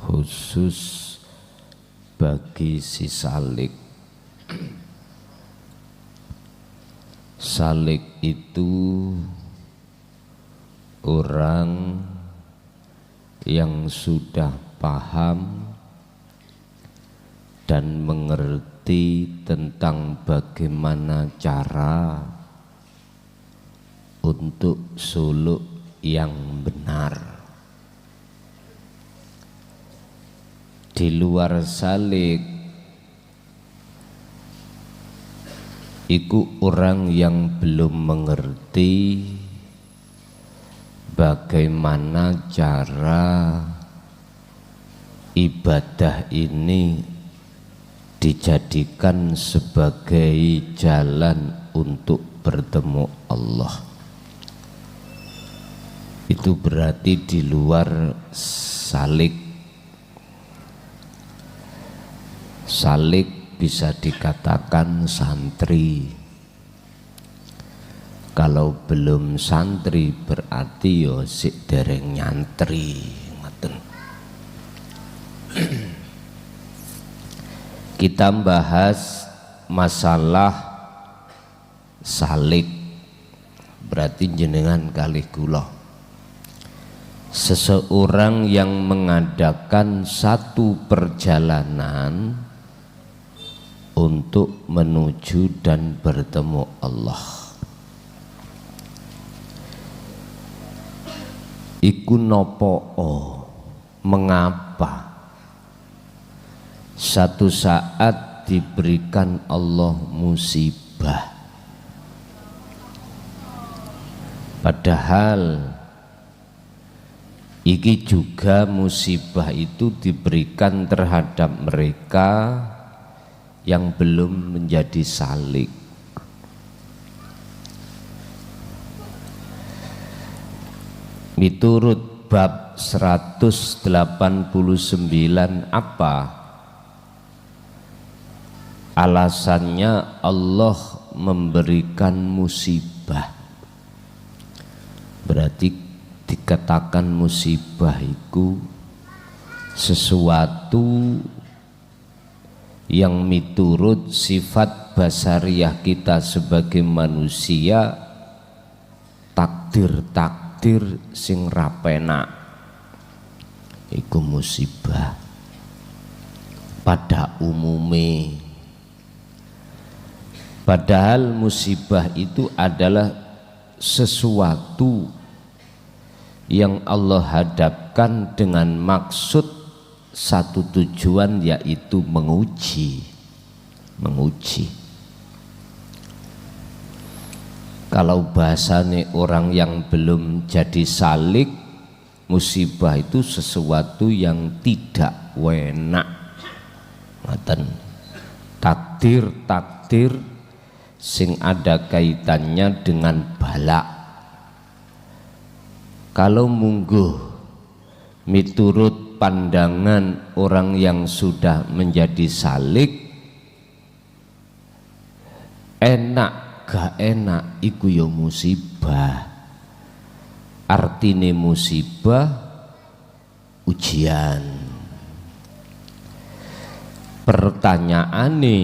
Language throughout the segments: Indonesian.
khusus bagi si salik. Salik itu orang yang sudah paham dan mengerti tentang bagaimana cara untuk suluk yang benar. Di luar salik iku orang yang belum mengerti bagaimana cara ibadah ini dijadikan sebagai jalan untuk bertemu Allah. Itu berarti di luar salik. Salik bisa dikatakan santri. Kalau belum santri berarti yo sik dereng nyantri, ngoten. Kita bahas masalah salik, berarti jenengan kalih kula. Seseorang yang mengadakan satu perjalanan untuk menuju dan bertemu Allah. Iku nopo'o, mengapa satu saat diberikan Allah musibah, padahal iki juga musibah itu diberikan terhadap mereka yang belum menjadi salik. Miturut bab 189 apa alasannya Allah memberikan musibah? Berarti dikatakan musibah itu sesuatu yang miturut sifat basariah kita sebagai manusia, takdir sing rapena iku musibah pada umumnya. Padahal musibah itu adalah sesuatu yang Allah hadapkan dengan maksud satu tujuan, yaitu menguji. Kalau bahasanya orang yang belum jadi salik, musibah itu sesuatu yang tidak wenak. Takdir sing ada kaitannya dengan balak. Kalau mungguh miturut pandangan orang yang sudah menjadi salik, enak gak enak iku ya musibah. Artine musibah ujian. Pertanyaane,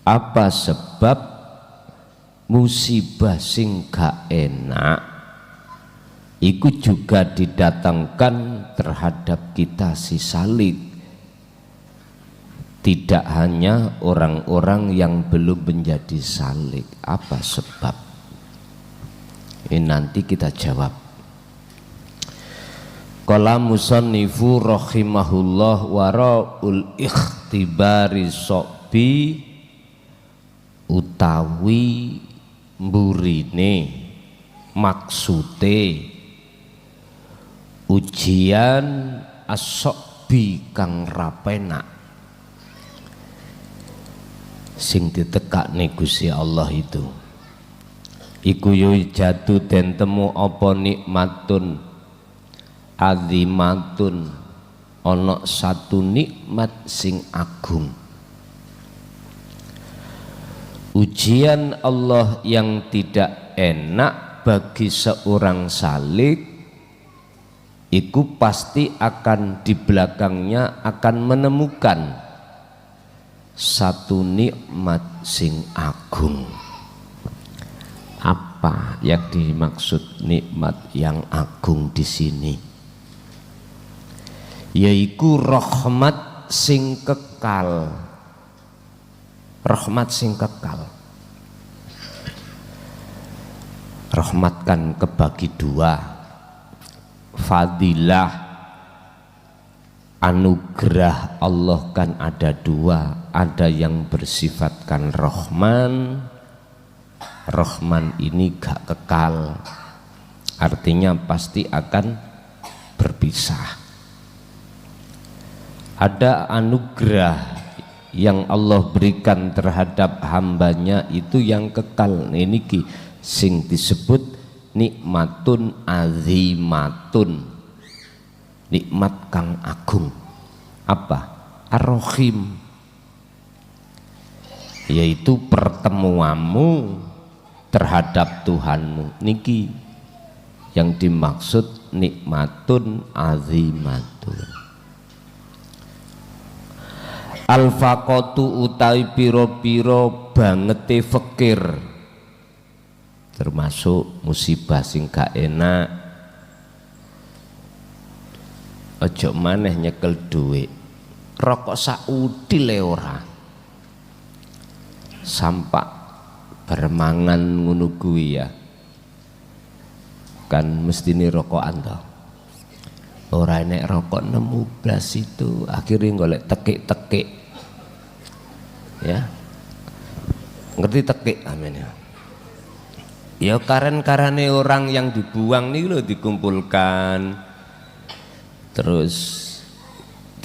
apa sebab musibah sing gak enak iku juga didatangkan terhadap kita si salik? Tidak hanya orang-orang yang belum menjadi salik. Apa sebab? Ini nanti kita jawab. Qala musannifu rahimahullah wara'ul ikhtibari sobi, utawi mburine maksude ujian as-sobi kang rapena sing ditekakne Gusti Allah itu. Iku yo jatuh den temu apa nikmatun azimatun, ana satu nikmat sing agung. Ujian Allah yang tidak enak bagi seorang salik iku pasti akan di belakangnya akan menemukan satu nikmat sing agung. Apa yang dimaksud nikmat yang agung di sini? Yaiku rahmat sing kekal. Rahmat sing kekal. Rahmat kan kebagi dua. Fadilah, anugerah Allah kan ada dua. Ada yang bersifatkan Rahman. Rahman ini gak kekal, artinya pasti akan berpisah. Ada anugerah yang Allah berikan terhadap hambanya itu yang kekal. Ini sing disebut nikmatun azimatun, nikmat kang agung. Apa? Ar-Rahim, yaitu pertemuanmu terhadap Tuhanmu. Niki yang dimaksud nikmatun azimatun. Al-faqatu utawi piro-piro bangete fakir, termasuk musibah sing gak enak. Ojo maneh nyekel duit, rokok saudi le ora, sampak bermangan ngono kuwi ya kan mesti ini rokokan toh. Ora enek rokok 16 itu, akhirnya golek tekik-tekik ya, ngerti tekik amin ya. Ya karen-karane orang yang dibuang nih loh dikumpulkan terus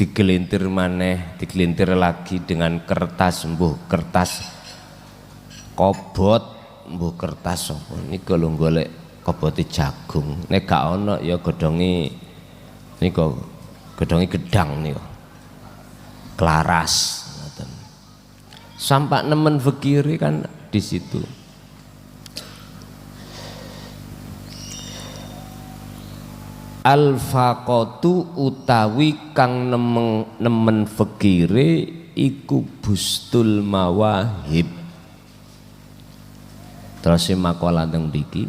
digelintir maneh, digelintir lagi dengan kertas, mbuh kertas kobot, mbuh kertas apa niku lho golek kobote jagung. Nek gak ono ya godhonge niku, godhonge gedang niku. Klaras ngoten. Sampak nemen fikiri kan di situ. Al-faqatu utawi kang nemen fikire iku bustul mawahib. Terus makalah teng mriki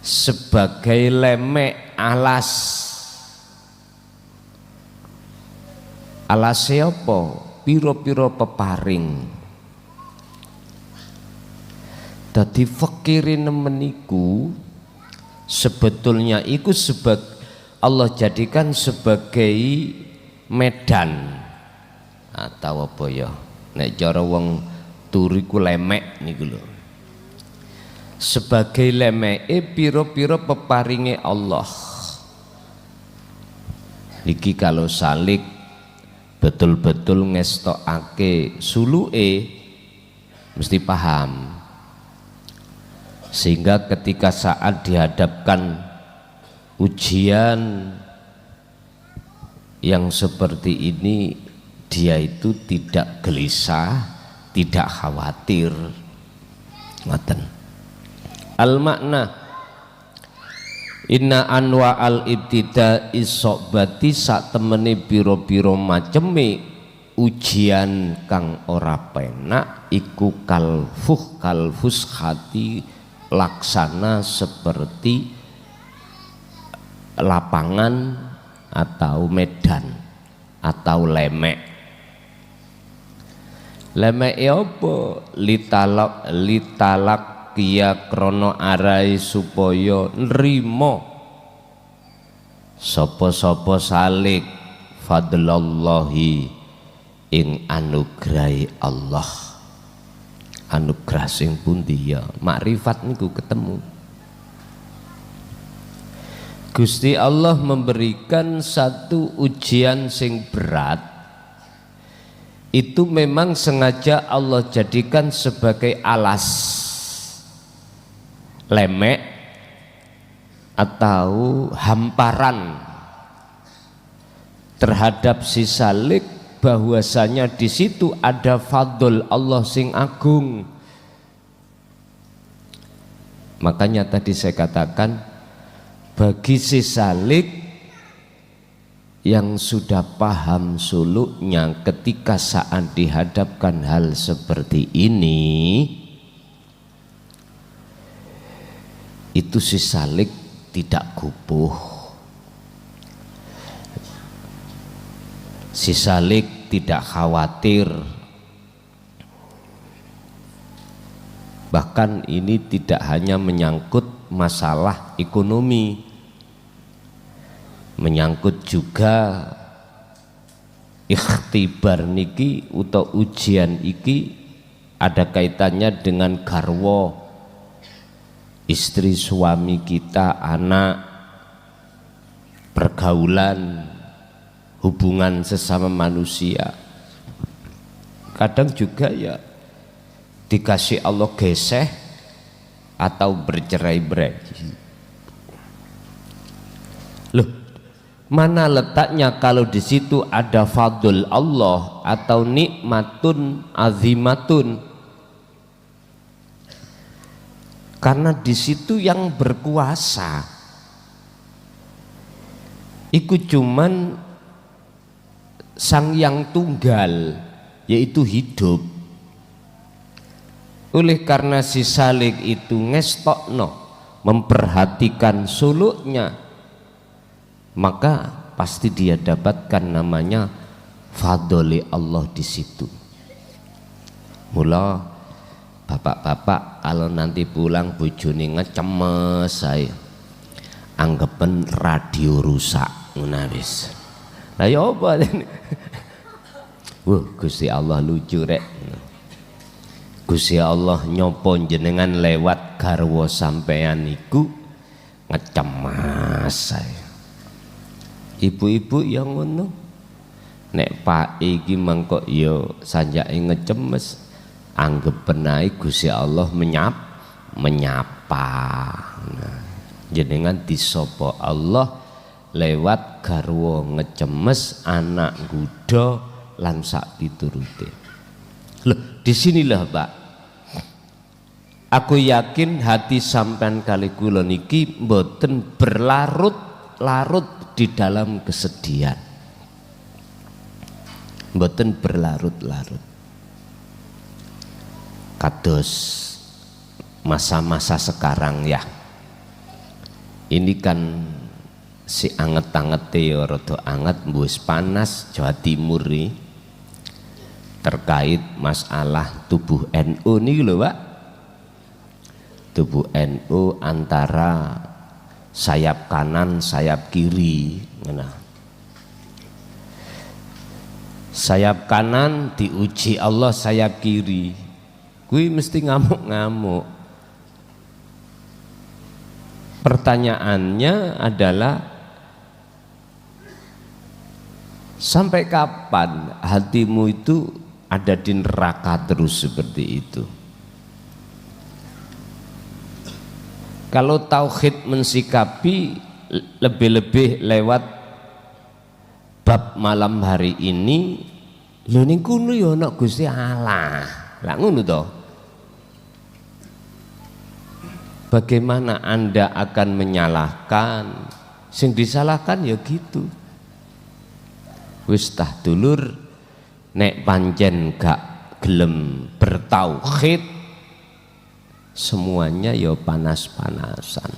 sebagai lemek alas. Alase apa? Piro-piro peparing. Dadi fakirin nemeniku sebetulnya iku Allah jadikan sebagai medan atau apa ya? Nek cara wong turiku lemek niku lho. Sebagai lemeke piro-piro peparinge Allah. Iki kalau salik betul-betul ngestokake suluke mesti paham, sehingga ketika saat dihadapkan ujian yang seperti ini dia itu tidak gelisah, tidak khawatir. Ngoten. Al makna inna anwa al ibtida isobati sak temene biro-biro maceme ujian kang ora penak iku kalfus hati laksana seperti lapangan atau medan atau lemek. Lemek apa? Litalak kia krono arai supaya nrimo sapa-sapa salik fadlallahi ing anugrahi Allah. Anugerah sing pundi ya? Makrifat niku ketemu. Gusti Allah memberikan satu ujian sing berat, itu memang sengaja Allah jadikan sebagai alas, lemek atau hamparan terhadap si salik, bahwasanya di situ ada fadl Allah sing agung. Makanya tadi saya katakan bagi si salik yang sudah paham suluknya ketika saat dihadapkan hal seperti ini, itu si salik tidak gupuh, si salik tidak khawatir. Bahkan ini tidak hanya menyangkut masalah ekonomi, menyangkut juga ikhtibar niki atau ujian iki ada kaitannya dengan garwa, istri suami kita, anak, pergaulan, hubungan sesama manusia. Kadang juga ya dikasih Allah geseh atau bercerai-berai. Loh, mana letaknya kalau di situ ada fadl Allah atau nikmatun azimatun? Karena di situ yang berkuasa iku cuman Sang Yang Tunggal, yaitu hidup. Oleh karena si salik itu ngestokno, memperhatikan suluknya, maka pasti dia dapatkan namanya fadli Allah di situ. Mula bapak-bapak kalau nanti pulang bojone ngecemes saya, anggapen radio rusak ngono wis. Lah ya apa ini? Wah, Gusti Allah lucu rek. Gusti Allah nyopo jenengan lewat garwa sampean iku ngecemas saya. Ibu-ibu yang ngono, nek Pak iki mangkok yo sanjake ngecemes, anggap penai Gusti Allah menyapa. Nah, jenengan disopo Allah lewat garwa ngecemes, anak gudo lan sak piturute. Loh, disinilah Pak, aku yakin hati sampean kali kula niki mboten berlarut-larut di dalam kesedihan, mboten berlarut-larut. Kados masa-masa sekarang ya, ini kan si anget-angete ya rada anget, wis panas Jawa Timur nih, terkait masalah tubuh NU nih lho Pak. Tubuh NU antara sayap kanan sayap kiri. Nah, sayap kanan diuji Allah, sayap kiri kuwi mesti ngamuk-ngamuk. Pertanyaannya adalah, sampai kapan hatimu itu ada di neraka terus seperti itu? Kalau tauhid mensikapi lebih-lebih lewat bab malam hari ini, lho niku ya ana Gusti Allah. Lah ngono to. Bagaimana Anda akan menyalahkan? Sing disalahkan ya gitu. Wis tah dulur, nek pancen gak gelem bertauhid, semuanya ya panas-panasan,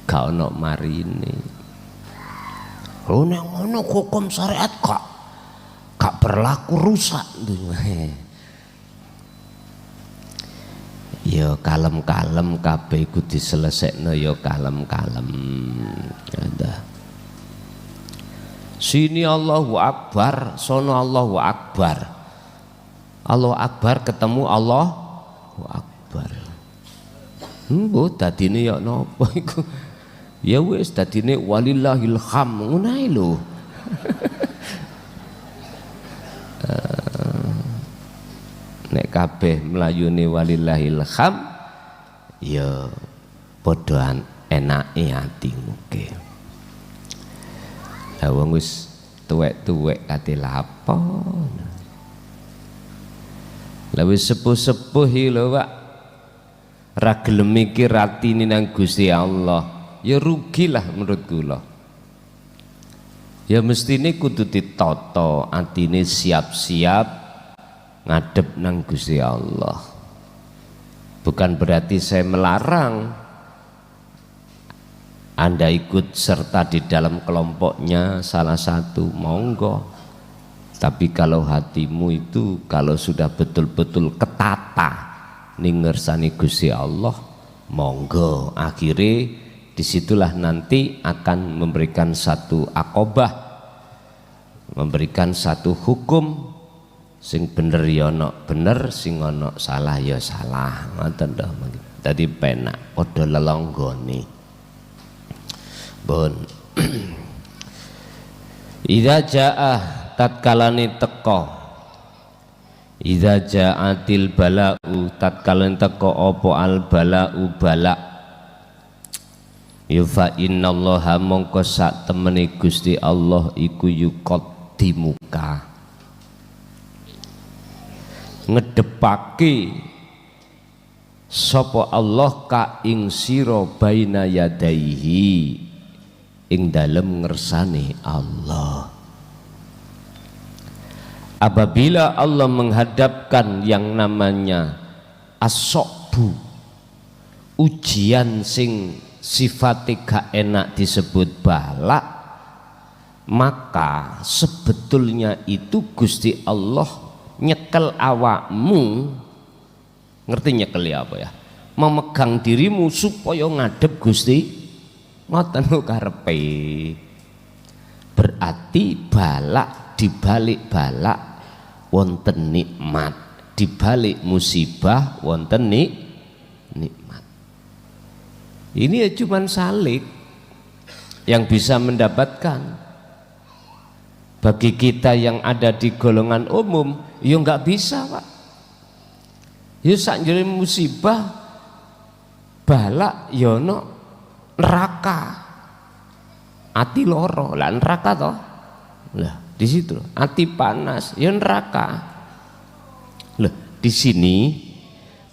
gak ono marine. Oh nek ngono hukum syariat gak berlaku, rusak ya kalem-kalem kabeh iku diselesekno ya kalem-kalem. Sini Allahu Akbar, sono Allahu Akbar. Allahu Akbar ketemu Allahu Akbar. Dadine ya napa iku? Ya wis dadine walillahil ham ngono ae lho. Nek kabeh mlayune walillahil ham ya padha enake atimu ke. Lah wong wis tuwek-tuwek kate lapo. Lah wis sepuh-sepuh iki lho Pak, ra gelem mikir atine nang Gusti Allah, ya rugilah menurut kula. Ya mestine kudu ditata atine siap-siap ngadep nang Gusti Allah. Bukan berarti saya melarang Anda ikut serta di dalam kelompoknya salah satu, monggo. Tapi kalau hatimu itu kalau sudah betul-betul ketata ning ngersani Gusti Allah, monggo. Akhirnya disitulah nanti akan memberikan satu akobah, memberikan satu hukum. Sing bener ya ono bener, sing ono salah ya salah. Ngoten to. Dadi penak padha lelonggone. Bon. Idza jaa tatkalane teka. Idza jaatil bala'u tatkalane teka apa al bala'u bala'. Ya fa innallaha mongko sak temene Gusti Allah iku yuqaddimuka ngedepake sapa Allah ka ing sira baina yadaihi ing dalem ngersane Allah. Apabila Allah menghadapkan yang namanya as-sokbu, ujian sing sifatnya gak enak disebut balak, maka sebetulnya itu Gusti Allah nyekel awakmu, ngerti nyekel ya apa ya, memegang dirimu supaya ngadep Gusti ngoten karepe. Berarti balak dibalik balak wonten nikmat, dibalik musibah wonten nikmat. Ini ya cuman salik yang bisa mendapatkan. Bagi kita yang ada di golongan umum, ya nggak bisa Pak. Ya sakjane musibah balak ya ono neraka. Ati loro, lah neraka toh. Lah di situ ati panas, ya neraka. Lah di sini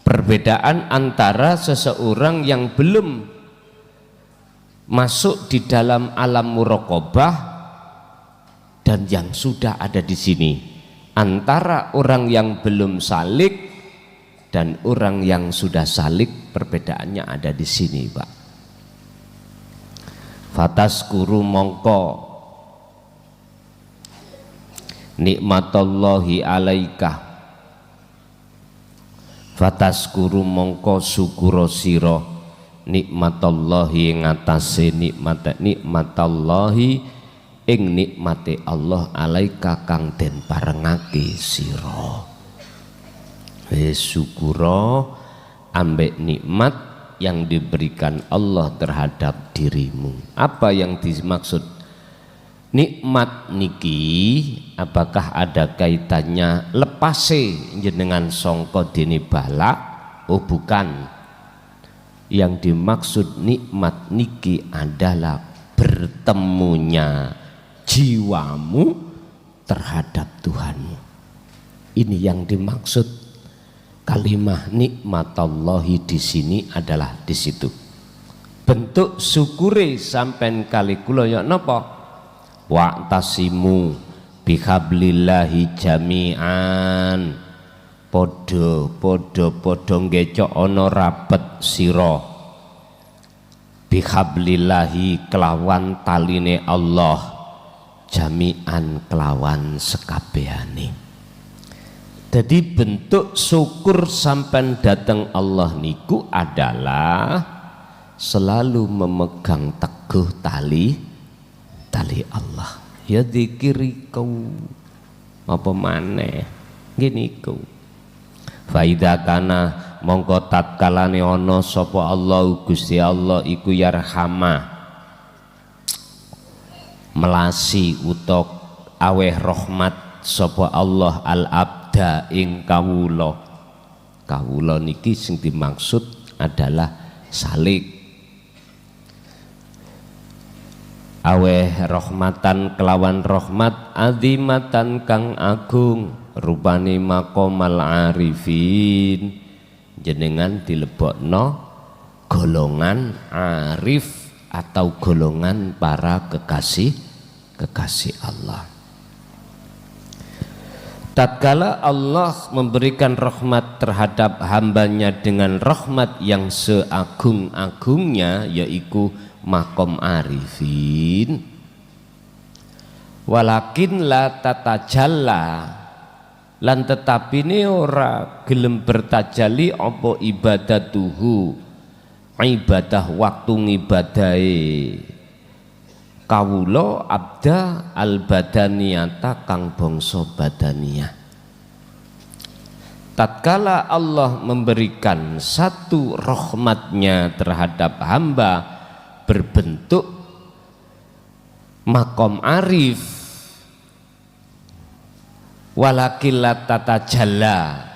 perbedaan antara seseorang yang belum masuk di dalam alam muraqabah dan yang sudah ada di sini, antara orang yang belum salik dan orang yang sudah salik, perbedaannya ada di sini Pak. Fataskuru mongko nikmatallahi alaika, fataskuru mongko syukur sira nikmatallahi ngatasi nikmatallahi ing nikmate Allah alaika kang den parengake sira. Wis syukura ambek nikmat yang diberikan Allah terhadap dirimu. Apa yang dimaksud nikmat niki? Apakah ada kaitannya lepase jenengan sangka dene balak? Oh bukan. Yang dimaksud nikmat niki adalah bertemunya jiwamu terhadap Tuhanmu. Ini yang dimaksud kalimah nikmatallahi di sini adalah di situ. Bentuk syukure sampean kali kula ya napa? Wa'tasimu bihablillahi jami'an. Podo ngecok ana rapet sira bihablillahi kelawan taline Allah, jami'an kelawan sekabehane. Jadi bentuk syukur sampai datang Allah niku adalah selalu memegang teguh tali Allah. Ya dzikiri kau apa maneh ngene iku. Faida kana mongko tatkalane ana sapa Allah Gusti Allah iku yarhamah melasi utok aweh rahmat sapa Allah al abda ing kawula. Kawula niki sing dimaksud adalah salik. Aweh rahmatan kelawan rahmat azimatan kang agung rupane maqamal arifin, jenengan dilebokno golongan arif atau golongan para kekasih kekasih Allah. Tatkala Allah memberikan rahmat terhadap hambanya dengan rahmat yang seagung-agungnya, yaitu makom arifin, walakin la tatajalla, lan tetapi ini ora gelem bertajali apa ibadatuhu, ibadah waktu ngibadahe kawula abda al badaniyata kang bangsa badaniyah. Tatkala Allah memberikan satu rahmatnya terhadap hamba berbentuk makom arif, walakillat tatajalla,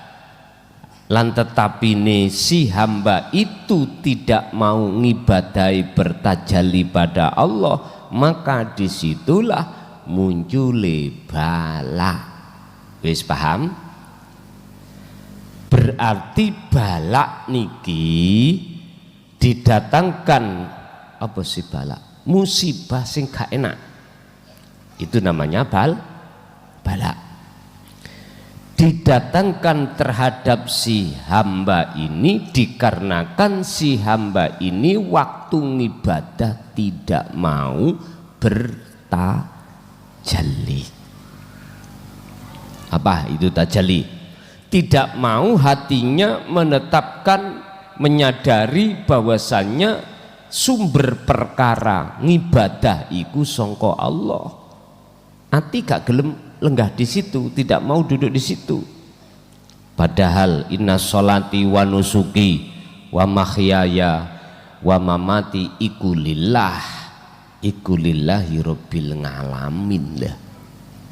lan tetapine si hamba itu tidak mau ngibadai bertajali pada Allah, maka disitulah muncul bala. Wis paham? Berarti balak niki didatangkan apa sih balak? Musibah sing gak enak. Itu namanya balak. Didatangkan terhadap si hamba ini dikarenakan si hamba ini waktu ngibadah tidak mau bertajalli. Apa itu tajalli? Tidak mau hatinya menetapkan, menyadari bahwasannya sumber perkara ngibadah iku sangka Allah. Hati gak gelem lenggah di situ, tidak mau duduk di situ. Padahal inna sholati wa nusuki wa mahyaya wa mamati iku lillahi rabbil ngalamin lah.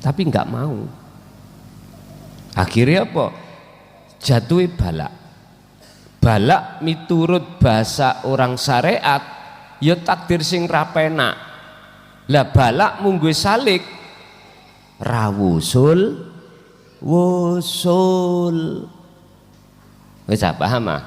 Tapi enggak mau. Akhirnya apa? Jatuhi balak. Balak miturut bahasa orang syariat ya takdir sing rapenak. Lah balak munggu salik rawusul wusul. Wis paham ah?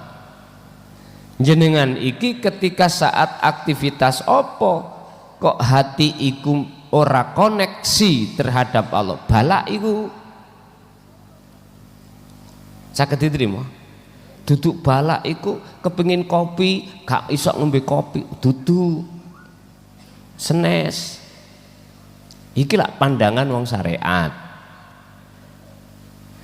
Jenengan iki ketika saat aktivitas opo kok hati iku ora koneksi terhadap Allah, balak iku saged diterima. Duduk balak iku kepengin kopi gak iso ngombe kopi, dudu senes. Iki lah pandangan wong syariat.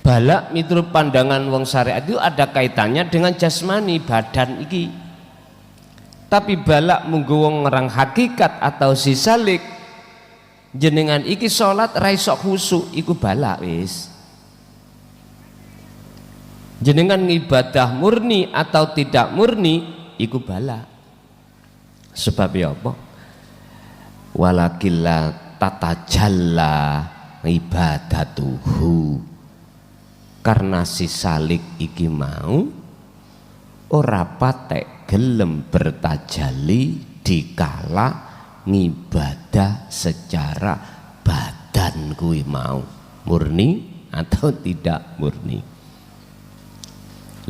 Balak miturut pandangan wong syariat itu ada kaitannya dengan jasmani badan iki. Tapi balak munggo wong ngerang hakikat atau sisalik, jenengan iki salat ra iso khusyuk, iku balak wis. Jenengan ngibadah murni atau tidak murni, iku balak. Sebab ya apa? Walakillah tatajalla ibadatuhu, karena si salik iki mau ora patek gelem bertajali dikala ngibadah secara badan kuwi mau murni atau tidak murni.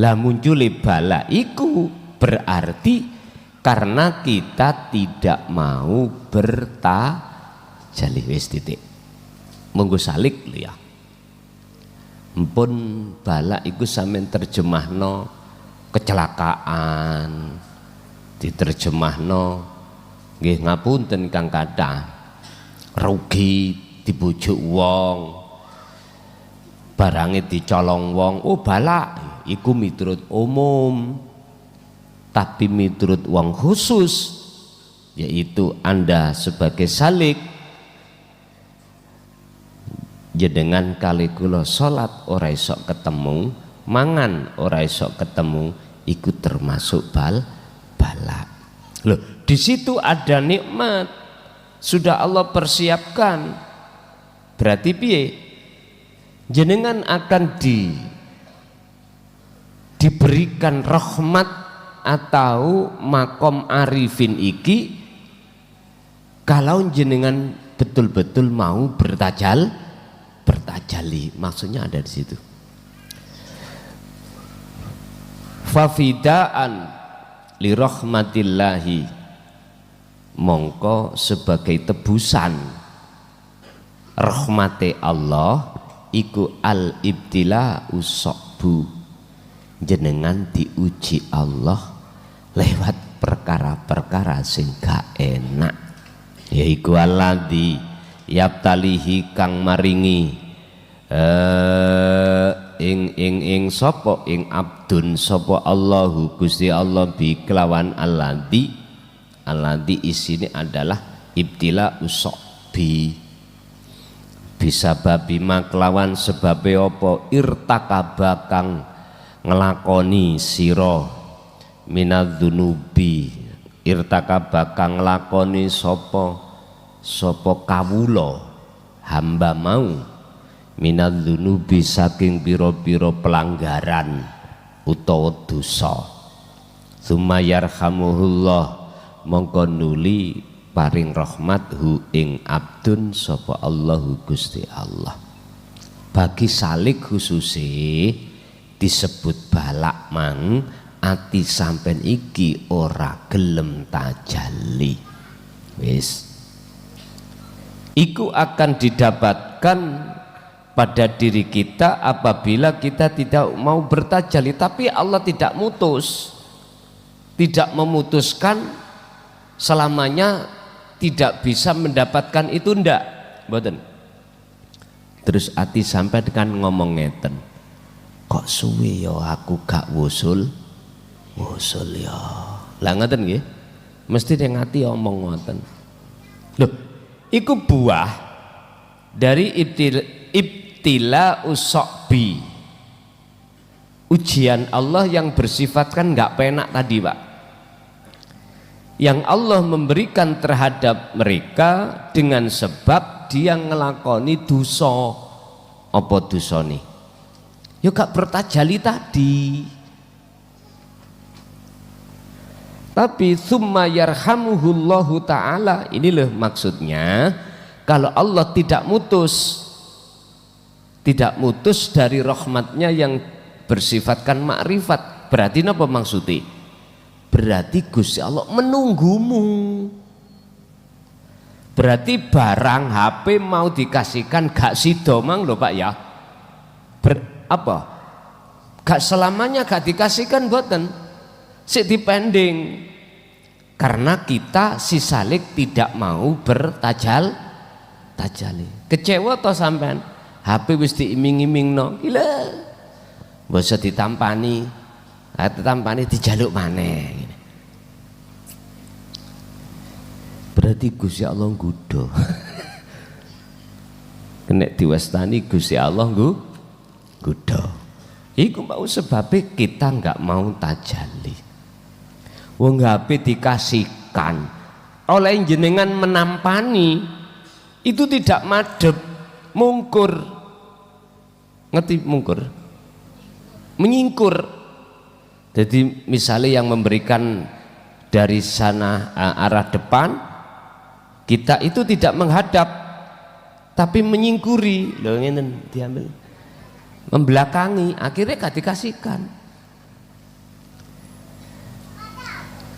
Lah muncul bala iku berarti karena kita tidak mau bertajali. Jali wis titik. Monggo salik lho ya. Empun balak iku sampean terjemahno kecelakaan, diterjemahno nggih ngapunten Kang Kathah, rugi dibujuk wong, barange dicolong wong, oh balak iku miturut umum. Tapi miturut wong khusus, yaitu Anda sebagai salik, jenengan kali kula salat ora iso ketemu, mangan ora iso ketemu, ikut termasuk balak. Loh, di situ ada nikmat sudah Allah persiapkan. Berarti piye? Jenengan akan diberikan rahmat atau makom arifin iki kalau jenengan betul-betul mau bertajali, maksudnya ada di situ. Fafidaan li rahmatillahi, mongko sebagai tebusan rahmate Allah iku al ibtila usokbu, jenengan diuji Allah lewat perkara-perkara sing gak enak, yaiku alladzi yaptalihi kang maringi ing sapa ing abdun sapa Allahu Gusti Allah bi kelawan alladzi isine adalah ibtila usokbi, bisa babima kelawan sebabe apa irtakaba kang ngelakoni sira minadzunubi, irtakaba kang nglakoni sapa kawula hamba mau minadzunubi saking pira-pira pelanggaran utawa dosa. Tsumma yarhamuhullah, mongko nuli paring rahmat hu ing abdun sapa Allahu Gusti Allah. Bagi salik khususe disebut balak mang ati sampen iki ora gelem tajalli, wis iku akan didapatkan pada diri kita apabila kita tidak mau bertajalli. Tapi Allah tidak memutuskan selamanya tidak bisa mendapatkan itu, ndak, mboten. Terus ati sampai dengan ngomong ngeten, kok suwe ya aku gak wusul ya. Lah ngoten nggih, mesti ning ati omong ngoten. Loh, iku buah dari ibtila usokbi, ujian Allah yang bersifatkan nggak penak tadi, Pak, yang Allah memberikan terhadap mereka dengan sebab dia ngelakoni dosa. Apa dosa nih? Yo gak bertajali tadi. Tapi summa yarhamuhullahu ta'ala, ini loh maksudnya, kalau Allah tidak mutus dari rahmatnya yang bersifatkan makrifat, berarti apa maksudnya? Berarti Gusti Allah menunggumu. Berarti barang HP mau dikasihkan gak sido mang lho Pak ya. Gak selamanya gak dikasihkan boten, sik dipending. Karena kita si salik tidak mau bertajali. Kecewa toh sampean, HP wis diiming-imingno, gila. Mbok ditampani, dijaluk maneh. Berarti Gusti Allah nggudo. Nek diwastani Gusti Allah nggudo. Iku mau sebabnya kita nggak mau tajalli. Wong HP dikasihkan oleh jenengan menampani, itu tidak madhep, mungkur. Ngerti mungkur? Menyingkur. Jadi misalnya yang memberikan dari sana arah depan, kita itu tidak menghadap tapi menyingkuri. Loh ngene diambil. Membelakangi, akhirnya gak dikasihkan.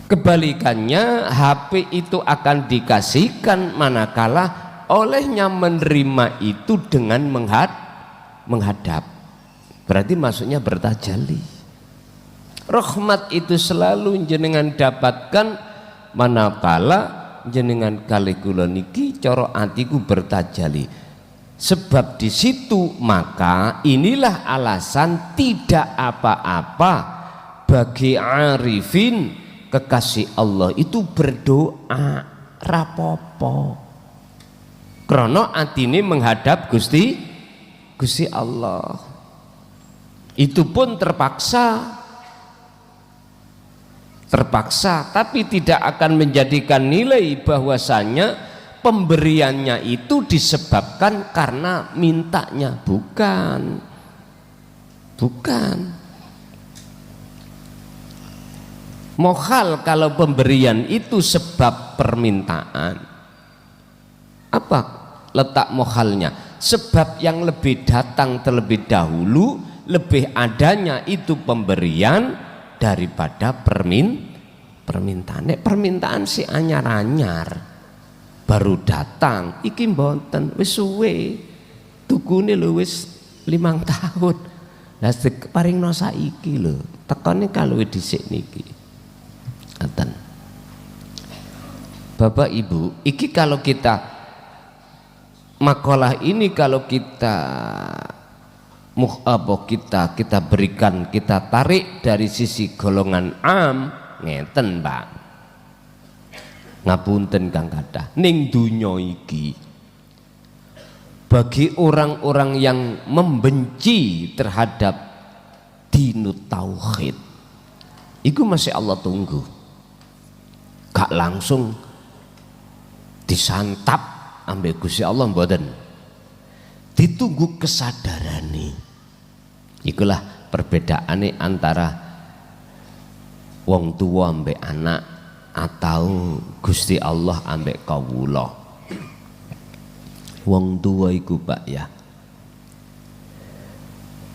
Kebalikannya, HP itu akan dikasihkan manakala olehnya menerima itu dengan menghadap. Berarti maksudnya bertajalli. Rahmat itu selalu jenengan dapatkan manakala jenengan kali kula niki cara atiku bertajalli. Sebab di situ maka inilah alasan tidak apa-apa bagi arifin kekasih Allah itu berdoa rapopo. Krono atine menghadap Gusti Allah. Itu pun terpaksa, tapi tidak akan menjadikan nilai bahwasanya pemberiannya itu disebabkan karena mintanya, bukan. Mohal kalau pemberian itu sebab permintaan. Apa letak mohalnya? Sebab yang lebih datang terlebih dahulu, lebih adanya itu pemberian daripada permintaan. Permintaan si anyar-anyar baru datang iki mboten wis suwe tukune lho wis 5 tahun lah paringno saiki lho tekane kaluwe dhisik niki ngoten. Bapak Ibu, iki kalau kita makalah ini kalau kita kita berikan, kita tarik dari sisi golongan am ngeten Pak, ngapunten kang kathah ning dunya iki bagi orang-orang yang membenci terhadap dinut tauhid itu masih Allah tunggu, gak langsung disantap ambek Gusti Allah mboten, ditunggu kesadarane. Ikulah perbedaane antara wong tua ambek anak atau Gusti Allah ambek kawula. Wong tua iku Pak ya,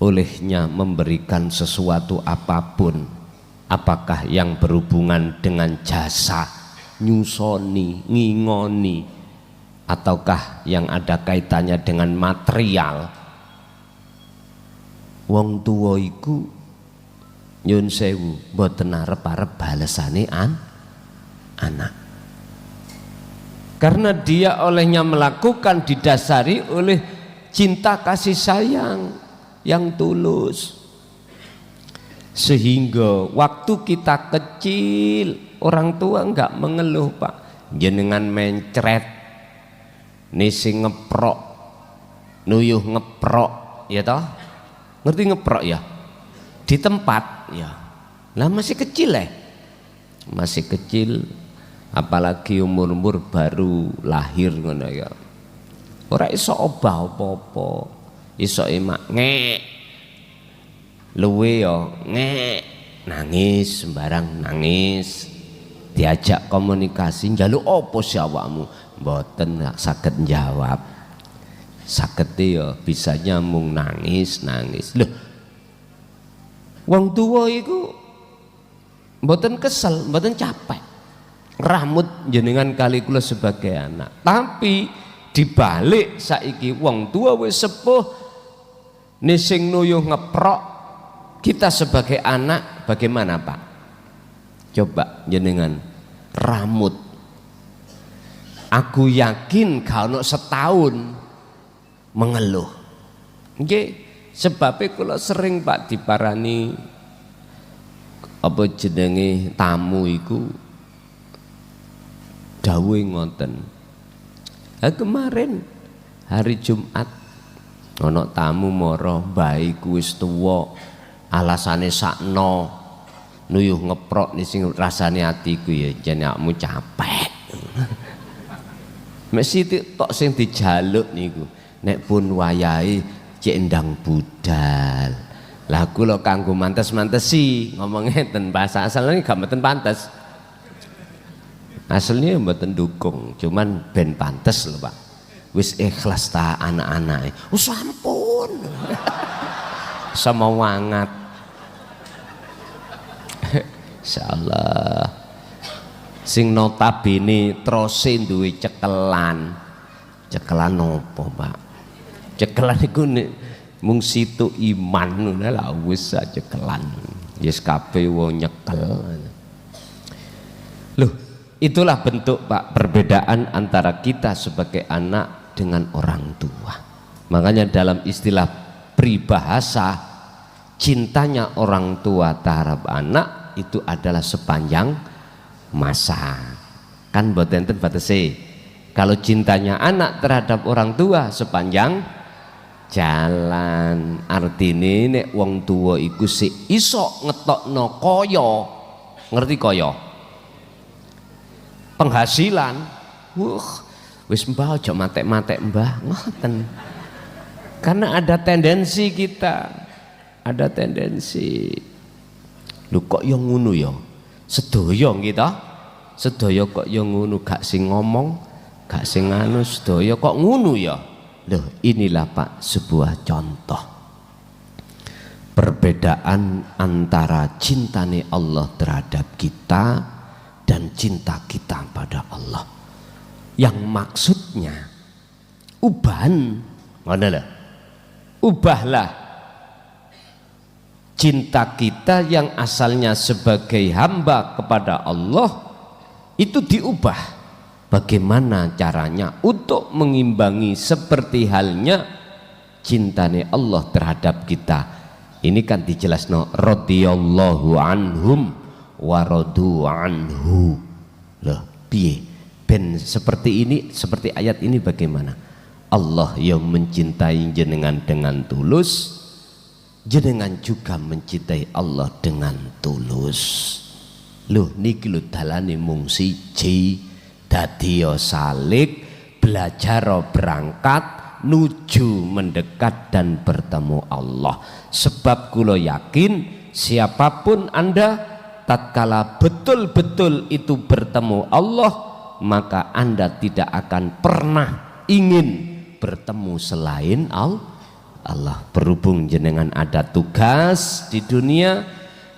olehnya memberikan sesuatu apapun, apakah yang berhubungan dengan jasa, nyusoni, ngingoni, ataukah yang ada kaitannya dengan material, wong tua iku nyun sewu mboten arep-arep balesane anak, karena dia olehnya melakukan didasari oleh cinta kasih sayang yang tulus, sehingga waktu kita kecil orang tua enggak mengeluh Pak, jenengan mencret nisi ngeprok nuyuh ngeprok ya toh, ngerti ngeprok ya, di tempat ya, lah masih kecil masih kecil, apalagi umur baru lahir ngono ya, ora iso obah apa-apa, iso emak ngek luwe ya ngek, nangis sembarang nangis, diajak komunikasi njaluk apa sih awakmu, mboten saged jawab, saged ya bisanya mung nangis lho. Wong tua iku mboten kesel, mboten capek ramut jenengan kali kula sebagai anak, tapi dibalik saiki wong tua wis sepuh nising nuyuh ngeprok, kita sebagai anak bagaimana Pak? Coba jenengan ramut, aku yakin kalau setahun mengeluh. Nggih, sebabnya kula sering Pak diparani apa jenenge tamu iku dawuhe ngoten. Kemarin hari Jumat ana tamu mara mbae iku wis tuwa, alasane sakno nuyuh ngeprok nih sing rasane atiku ya jan awakmu capek. Mesti tok sing dijaluk niku nek pun wayahe cek ndang budal. Lah kula kanggo mantes-mantesi ngomong ngeten, bahasa asalnya gak mboten pantes. Aslinya mboten dukung, cuman ben pantes lho Pak. Wis ikhlas ta anak-anake. Oh sampun. Sama wangat. Insyaallah. Sing notabene trose duwe cekelan. Cekelan opo, Pak? Cekelan iku mung situ iman ngono lah wis cekelan. Yes kabeh wong nyekel. Loh, itulah bentuk Pak perbedaan antara kita sebagai anak dengan orang tua. Makanya dalam istilah peribahasa, cintanya orang tua terhadap anak itu adalah sepanjang masa. Kan mboten enten batese. Kalau cintanya anak terhadap orang tua sepanjang jalan. Artine nek wong tua iku sik iso ngetokno kaya, ngerti kaya? Penghasilan. Wis mbah aja matek-matek mbah, ngoten. Karena ada tendensi kita, ada tendensi. Lho kok yo ngono ya? Sedaya kita, sedaya kok yo ngono, gak sing ngomong, gak sing anu, sedaya kok ngono ya? Loh, inilah Pak sebuah contoh perbedaan antara cintane Allah terhadap kita dan cinta kita pada Allah. yang maksudnya ubahan, ubahlah cinta kita yang asalnya sebagai hamba kepada Allah itu diubah. Bagaimana caranya untuk mengimbangi seperti halnya cintanya Allah terhadap kita? Ini kan dijelasno radhiyallahu anhum wa radu anhu. Loh, piye? Ben seperti ini, seperti ayat ini bagaimana? Allah yang mencintai jenengan dengan tulus, jenengan juga mencintai Allah dengan tulus. Loh niki lho dalane mung siji, dadi salik, belajar berangkat nuju mendekat dan bertemu Allah. Sebab kula yakin siapapun Anda tatkala betul-betul itu bertemu Allah, maka Anda tidak akan pernah ingin bertemu selain Allah. Berhubung jenengan ada tugas di dunia,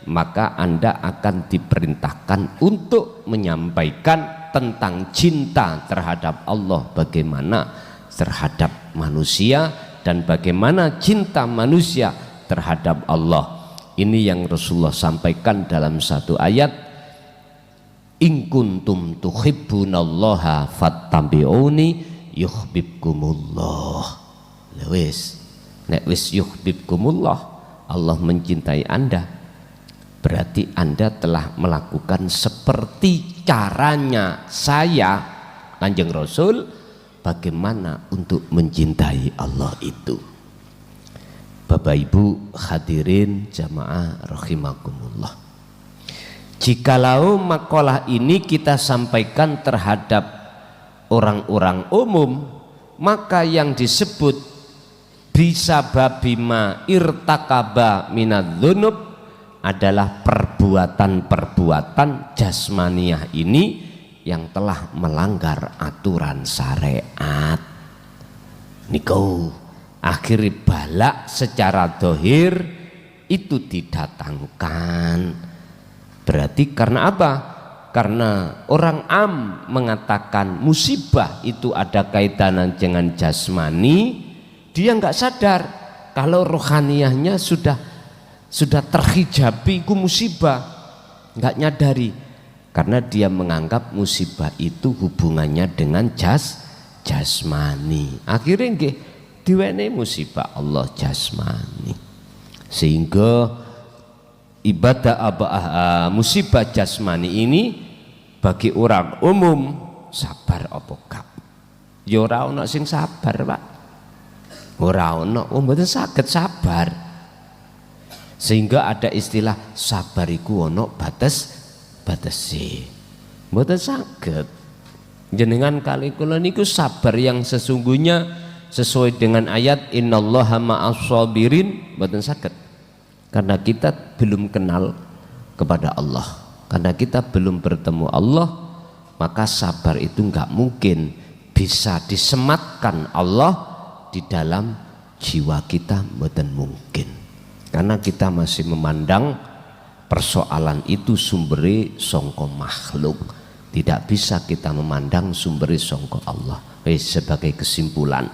maka Anda akan diperintahkan untuk menyampaikan tentang cinta terhadap Allah, bagaimana terhadap manusia dan bagaimana cinta manusia terhadap Allah. Ini yang Rasulullah sampaikan dalam satu ayat, in kuntum tuhibbunallaha fattabi'uni yuhibbukumullah. Wis nek wis yuhibbukumullah, Allah mencintai Anda, berarti Anda telah melakukan seperti caranya saya Kanjeng Rasul bagaimana untuk mencintai Allah itu. Bapak Ibu hadirin jamaah rahimakumullah, jikalau makalah ini kita sampaikan terhadap orang-orang umum, maka yang disebut bisa babima irtakaba minadzunub adalah perbuatan-perbuatan jasmaniah ini yang telah melanggar aturan syariat. Niku akhirnya balak secara dohir itu didatangkan. Berarti karena apa? Karena orang am mengatakan musibah itu ada kaitan dengan jasmani, dia nggak sadar kalau rohaniyahnya sudah terhijabi ku musibah, nggak nyadari, karena dia menganggap musibah itu hubungannya dengan jasmani. Akhirnya nggih diwenehi musibah Allah jasmani, sehingga ibadah musibah jasmani ini bagi orang umum sabar apa gak? Ya ora ana sing sabar, Pak. Ora ana, mboten saged sabar. Sehingga ada istilah sabar iku ana batese. Mboten saged. Jenengan kali kula niku sabar yang sesungguhnya sesuai dengan ayat innallaha ma'as-sabirin, mboten saged. Karena kita belum kenal kepada Allah, karena kita belum bertemu Allah, maka sabar itu enggak mungkin bisa disematkan Allah di dalam jiwa kita, mboten mungkin. Karena kita masih memandang persoalan itu sumbere sangka makhluk, tidak bisa kita memandang sumbere sangka Allah. Sebagai kesimpulan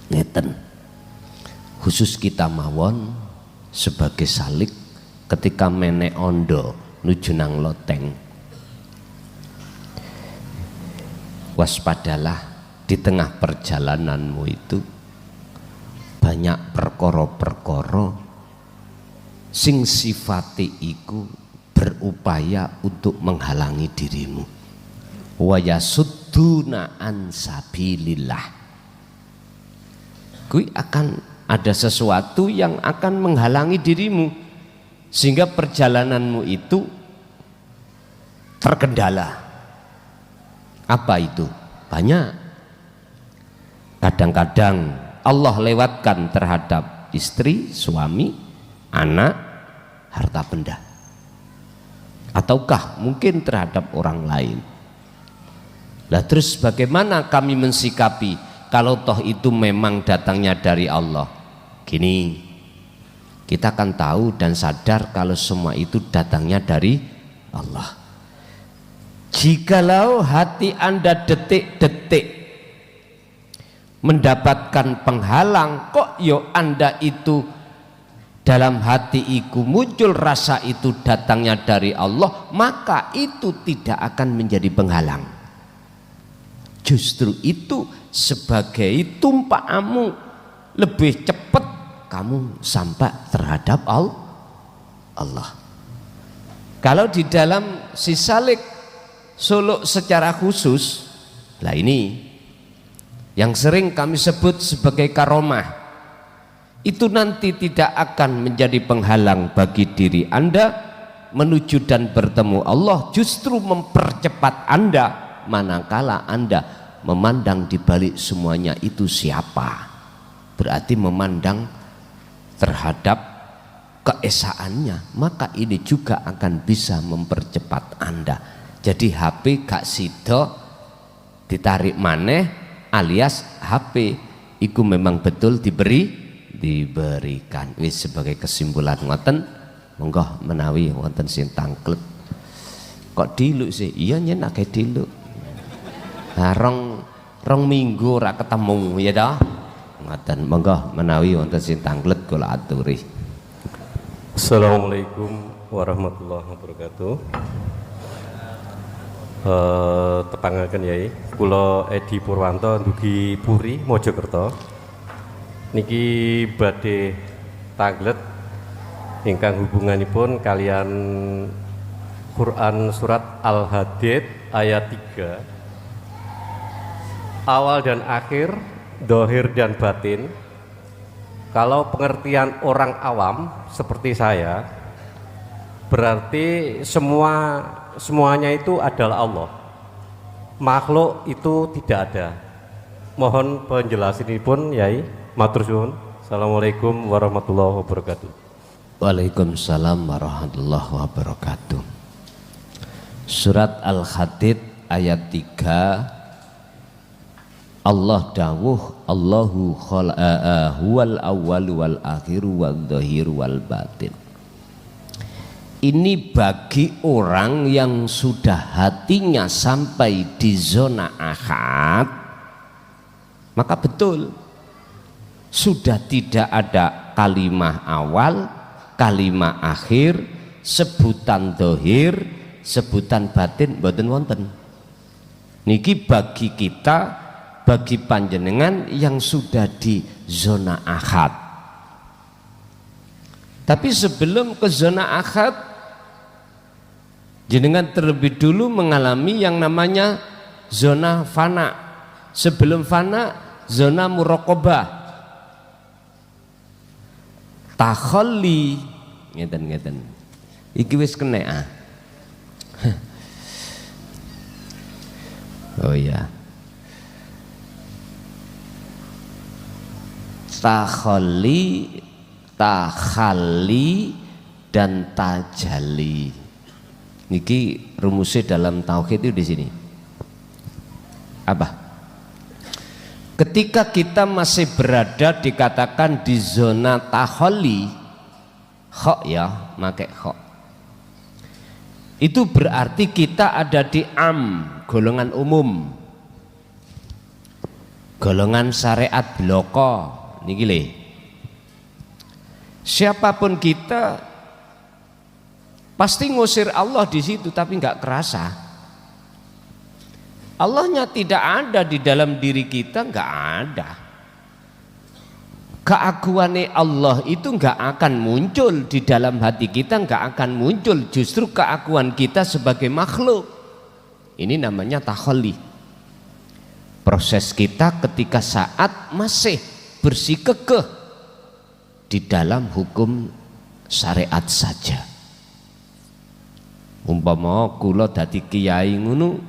ngeten, khusus kita mawon sebagai salik ketika menek ondo nuju nang loteng, waspadalah di tengah perjalananmu itu banyak perkara-perkara sing sifate iku berupaya untuk menghalangi dirimu. Wa yasudduna an sabilillah. Kui akan ada sesuatu yang akan menghalangi dirimu sehingga perjalananmu itu terkendala. Apa itu? Banyak. Kadang-kadang Allah lewatkan terhadap istri, suami, anak, harta benda, ataukah mungkin terhadap orang lain. Lah terus bagaimana kami mensikapi kalau toh itu memang datangnya dari Allah? Gini, kita akan tahu dan sadar kalau semua itu datangnya dari Allah. Jikalau hati Anda detik-detik mendapatkan penghalang, kok yo Anda itu dalam hati iku muncul rasa itu datangnya dari Allah, maka itu tidak akan menjadi penghalang. Justru itu sebagai tumpaanmu lebih cepat kamu sampai terhadap Allah. Kalau di dalam sisalik suluk secara khusus, lah ini yang sering kami sebut sebagai karomah, itu nanti tidak akan menjadi penghalang bagi diri Anda menuju dan bertemu Allah, justru mempercepat Anda manakala Anda memandang di balik semuanya itu siapa. Berarti memandang terhadap keesaannya, maka ini juga akan bisa mempercepat Anda. Jadi HP gak sido ditarik maneh, alias HP itu memang betul diberikan. Wis sebagai kesimpulan ngoten, monggo menawi wonten sing tangklet. Kok diluk sih? Iya nyen akeh diluk. Nah, rong minggu ora ketemu ya dah. Ngoten, monggo menawi wonten sing tangklet kula aturi. Assalamualaikum warahmatullahi wabarakatuh. Tepangaken Yai, kula Edi Purwanto ndugi Puri Mojokerto. Niki badhe tanglet ingkang hubunganipun kalian Quran surat Al-Hadid ayat 3. Awal dan akhir, dohir dan batin. Kalau pengertian orang awam seperti saya, berarti semuanya itu adalah Allah. Makhluk itu tidak ada. Mohon penjelasan ini pun Yai. Matur suwun. Assalamualaikum warahmatullahi wabarakatuh. Waalaikumsalam warahmatullahi wabarakatuh. Surat Al-Hadid ayat 3. Allah dawuh, Allahu huwal awwal wal akhir wal dhahir wal batin. Ini bagi orang yang sudah hatinya sampai di zona ahad, maka betul sudah tidak ada kalimah awal, kalimah akhir, sebutan dhahir, sebutan batin mboten wonten. Niki bagi kita, bagi panjenengan yang sudah di zona ahad. Tapi sebelum ke zona ahad, jenengan terlebih dulu mengalami yang namanya zona fana. Sebelum fana, zona muraqabah, takhalli, ngeten. Iki wis kena ah. Oh ya. Takhalli, takhalli dan tajalli. Niki rumusnya dalam tauhid itu di sini. Apa? Ketika kita masih berada dikatakan di zona takhalli, kho ya, make kho. Itu berarti kita ada di golongan umum. Golongan syariat bloko. Niki le. Siapapun kita pasti ngusir Allah di situ, tapi nggak kerasa. Allahnya tidak ada di dalam diri kita, nggak ada. Keagungan Allah itu nggak akan muncul di dalam hati kita, nggak akan muncul. Justru keagungan kita sebagai makhluk. Ini namanya takhalli. Proses kita ketika saat masih bersikukuh di dalam hukum syariat saja. Umpama kula dadi kiai ngono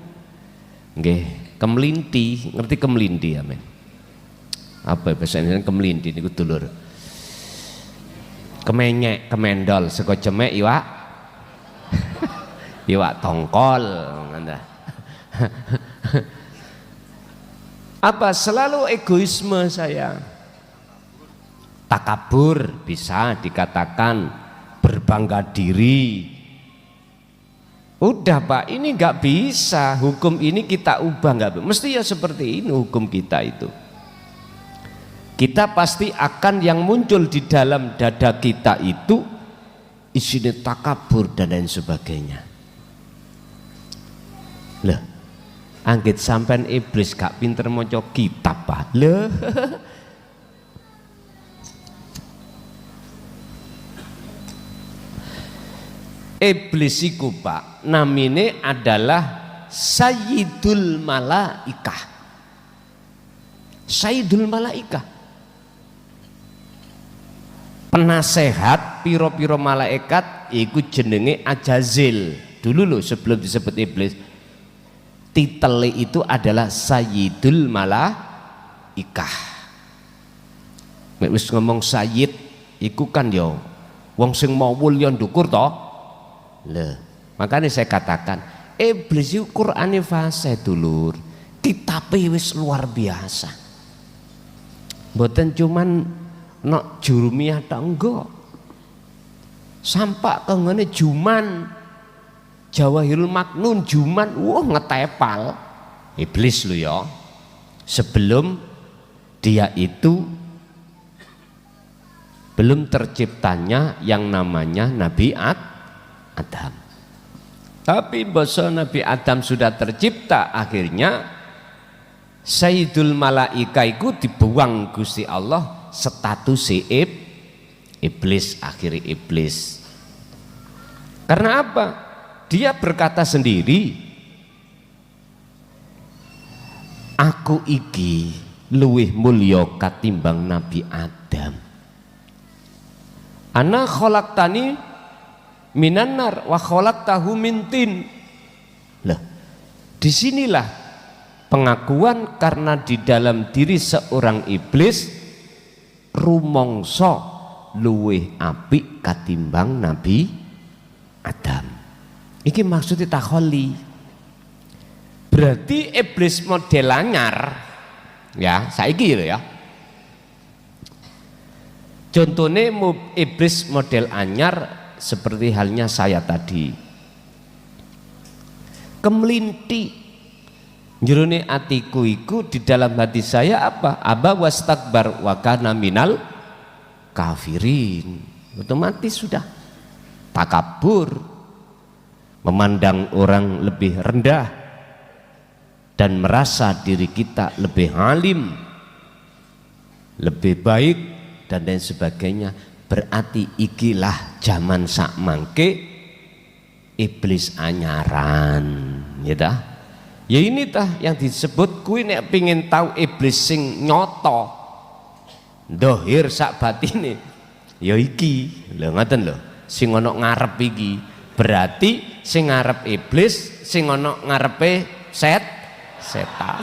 nggih kemlinti, ngerti kemlinti amen. Apa bahasa Indonesia kemlinti niku dulur. Kemenyek, kemendol, saka jemek iwak. Iwak tongkol ngono. Apa selalu egoisme saya? Takabur bisa dikatakan berbangga diri. Udah Pak, ini nggak bisa, hukum ini kita ubah, nggak mesti ya seperti ini hukum kita itu. Kita pasti akan yang muncul di dalam dada kita itu isinya takabur dan lain sebagainya. Lah, anggit sampean iblis gak pinter maca kitab Pak. Lah. Iblis iku Pak, namine adalah Sayyidul Malaikah. Sayyidul Malaikah. Penasehat piro-piro malaikat iku jenenge Ajazil. Dulu loh sebelum disebut iblis. Titele itu adalah Sayyidul Malaikah. Nek wis ngomong sayyid iku kan yo wong sing mawul yo ndukur to. Lah, makanya saya katakan iblis itu Qur'ane fase dulur, kitabe wis luar biasa. Mboten cuman nok jurumiah tok enggak. Sampak kengene Juman, Jawahirul Maknun Juman, wah ngetepal iblis lu ya. Sebelum dia itu belum terciptanya yang namanya Nabi Adam. Tapi bahasa Nabi Adam sudah tercipta, akhirnya Sayyidul Malaika itu dibuang Gusti Allah, status iblis, akhiri iblis. Karena apa? Dia berkata sendiri, aku iki luwih mulya katimbang Nabi Adam. Ana khalaqtani minan nar wa khalaqtahu min tin. Lah, disinilah pengakuan karena di dalam diri seorang iblis rumangsa luwih apik katimbang Nabi Adam. Iki maksudnya takholi. Berarti iblis model anyar. Ya, saiki lho ya. Contohnya iblis model anyar seperti halnya saya tadi, kemlinti jerone atiku iku di dalam hati saya apa? Aba wastakbar wa kana minal kafirin. Otomatis sudah takabur, memandang orang lebih rendah dan merasa diri kita lebih alim, lebih baik dan lain sebagainya. Berarti ikilah zaman sak mangke iblis anyaran, ya dah. Ya ini tah yang disebut kui nek pingin tahu iblis sing nyoto dohir sak batine. Ya iki lho ngoten lho, sing ana ngarep iki. Berarti sing ngarep iblis, sing ana ngarepe setan.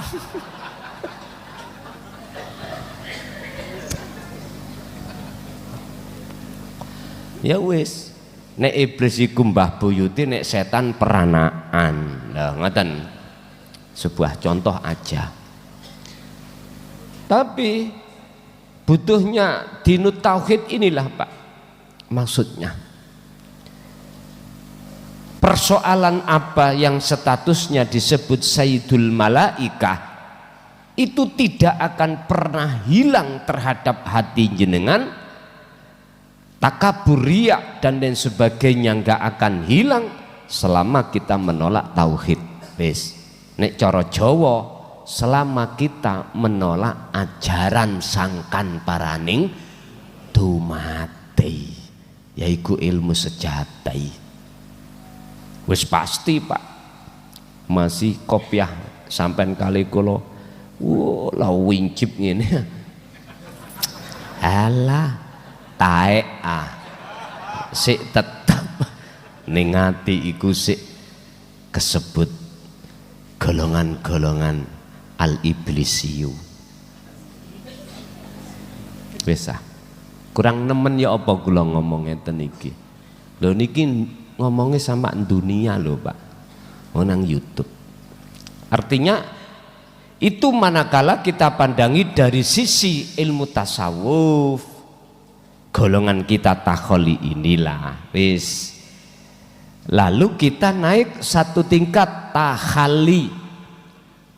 Ya wis, nek iblis iku mbah buyuti, nek setan peranaan. Lah ngoten. Sebuah contoh aja. Tapi butuhnya dinut tauhid inilah Pak. Maksudnya persoalan apa yang statusnya disebut Sayyidul Malaikah itu tidak akan pernah hilang terhadap hati jenengan. Takabur, riya dan lain sebagainya nggak akan hilang selama kita menolak tauhid. Wis, nek cara Jawa, selama kita menolak ajaran sangkan paraning dumate, yaiku ilmu sejati. Wis pasti Pak, masih kopiah sampean kali kula, lah wincip ngene. Alah taek sik tetap ning ati iku sik kesebut golongan-golongan al-iblisiyu. Wis kurang nemen ya apa kula ngomong ngeten iki. Lho niki ngomongnya sama dunia lho Pak. Nang YouTube. Artinya itu manakala kita pandangi dari sisi ilmu tasawuf, golongan kita takholi inilah wis Lalu kita naik satu tingkat tahalli.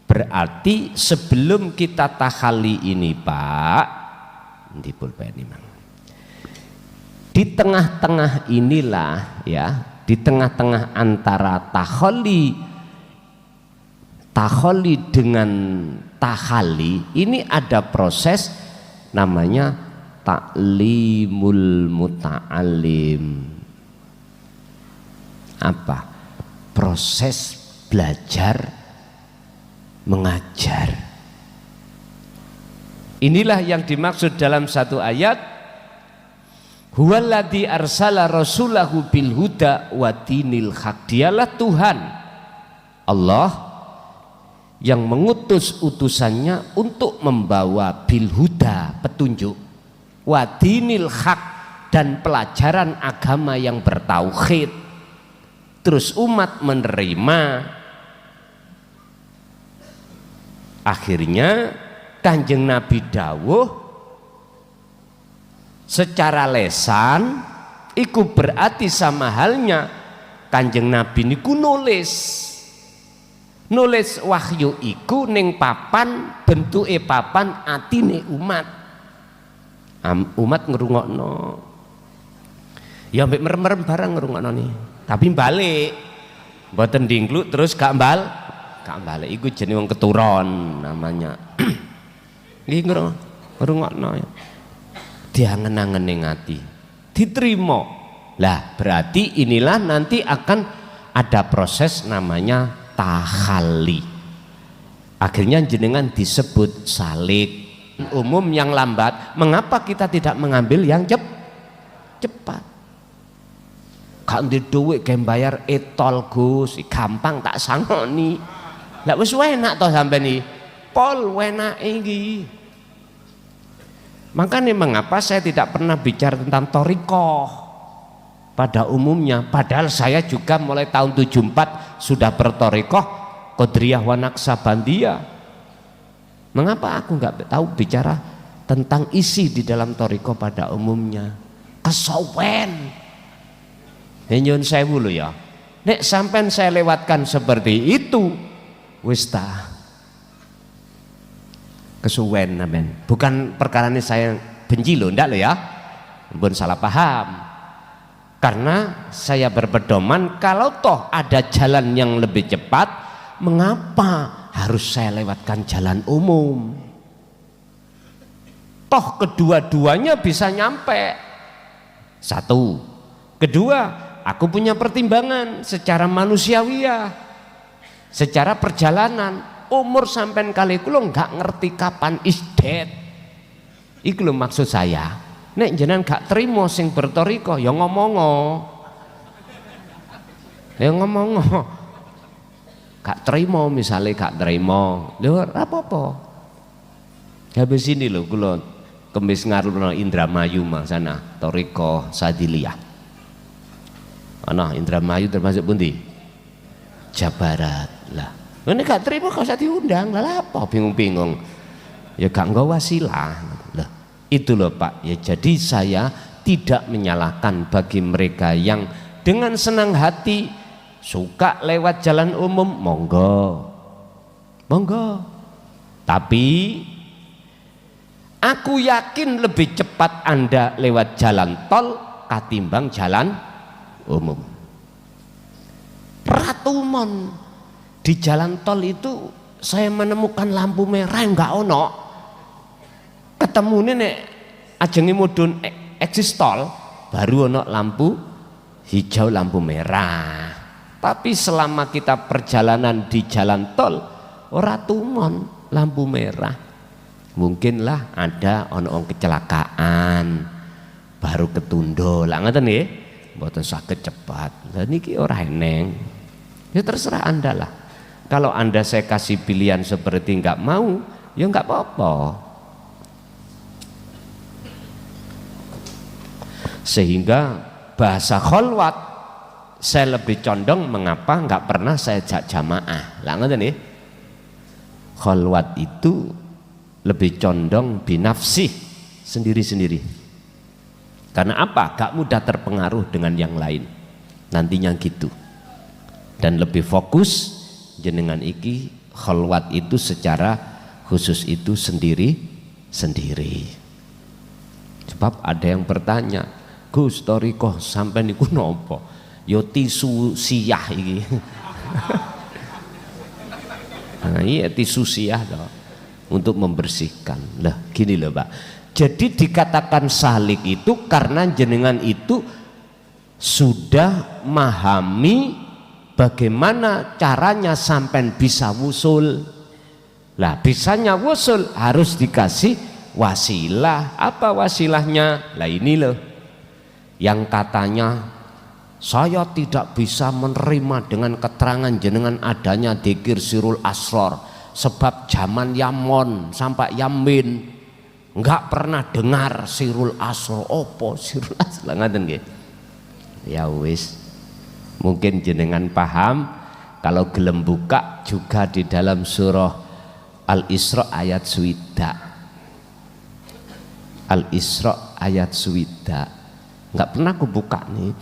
Berarti sebelum kita tahalli ini Pak, di pulpen ini di tengah-tengah inilah ya, di tengah-tengah antara tahalli dengan tahalli ini ada proses namanya ta'limul muta'allim. Apa? Proses belajar mengajar. Inilah yang dimaksud dalam satu ayat, huwaladzi arsala rasulahu bil huda wa dinil haq. Dialah Tuhan Allah yang mengutus utusannya untuk membawa bil huda, petunjuk, wa dinil haq, dan pelajaran agama yang bertauhid. Terus umat menerima. Akhirnya Kanjeng Nabi dawuh secara lesan iku berarti sama halnya Kanjeng Nabi niku nulis wahyu iku ning papan, bentuke papan atine umat. Umat ngrungokno. Ya mbek merem-merem barang ngrungokno nih. Tapi balik mboten dingkluk terus gak balik iku jenenge wong keturon namanya. Iki ngrungokno ya. Diangen-angen ning ati. Diterima. Lah berarti inilah nanti akan ada proses namanya tahalli. Akhirnya jenengan disebut salik. Umum yang lambat, mengapa kita tidak mengambil yang cepat? Gak ndek dhuwit ge bayar etol Gus, gampang tak sangoni. Lah wis enak to sampean iki. Pol enake iki. Makanya mengapa saya tidak pernah bicara tentang thariqah pada umumnya, padahal saya juga mulai tahun 74 sudah berthariqah Qadiriyah wa Naqsabandiyah. Mengapa aku nggak tahu bicara tentang isi di dalam thariqah pada umumnya? Kesawen. Nyun sewu lho ya. Nek sampean saya lewatkan seperti itu, wis ta. Kesuwen amen. Bukan perkara ini saya benci lho, ndak lho ya. Pun salah paham. Karena saya berpedoman kalau toh ada jalan yang lebih cepat, mengapa harus saya lewatkan jalan umum? Toh kedua-duanya bisa nyampe. Satu. Kedua, aku punya pertimbangan secara manusiawiah, secara perjalanan. Umur sampean kali kula nggak ngerti kapan is dead. Iku lho maksud saya. Nek jenengan gak terima sing berthariqah ya ngomongo. Ya ngomongo. Gak terima misalnya gak terima. Lho ora apa-apa. Habis ini lho kula kemis ngarepno Indramayu mah sana thariqah Sadiliyah. Ana Indramayu termasuk pundi? Jawa Barat lah. Ini gak terima kok usah diundang, lah apa bingung-bingung. Ya gak nggawa wasilah. Lah itu loh Pak. Ya jadi saya tidak menyalahkan bagi mereka yang dengan senang hati suka lewat jalan umum, monggo. Monggo. Tapi aku yakin lebih cepat Anda lewat jalan tol katimbang jalan umum. Ratumon di jalan tol itu saya menemukan lampu merah enggak ono. Ketemune nek ajenge mudhun eksis tol baru ono lampu hijau, lampu merah. Tapi selama kita perjalanan di jalan tol ora tumon lampu merah. Mungkinlah ada ono kecelakaan baru ketunda. Lah ngoten nggih. Mboten saged cepat. Lah niki ora eneng. Ya terserah Anda lah. Kalau Anda saya kasih pilihan seperti enggak mau, ya enggak apa-apa. Sehingga bahasa kholwat saya lebih condong mengapa enggak pernah saya ajak jamaah. Lah ngoten nggih. Kholwat itu lebih condong binafsih, sendiri-sendiri. Karena apa? Gak mudah terpengaruh dengan yang lain. nantinya gitu. Dan lebih fokus jenengan iki khalwat itu secara khusus itu sendiri. Sebab ada yang bertanya, Gus Torikoh sampai niku nopo? Yo tisu siyah iki. Nah, iya tisu siyah toh, untuk membersihkan. Lah gini loh Pak. Jadi dikatakan salik itu karena jenengan itu sudah memahami bagaimana caranya sampai bisa wusul. Lah bisanya wusul harus dikasih wasilah. Apa wasilahnya? Lah ini loh yang katanya saya tidak bisa menerima dengan keterangan jenengan adanya dzikir sirul asror, sebab zaman Yamon sampai Yamin enggak pernah dengar sirul asror. Opo sirul asror ngaten nggih. Ya wis, mungkin jenengan paham. Kalau gelem buka juga di dalam surah Al-Isra ayat swidak. Al-Isra ayat swidak. Enggak pernah aku buka nih.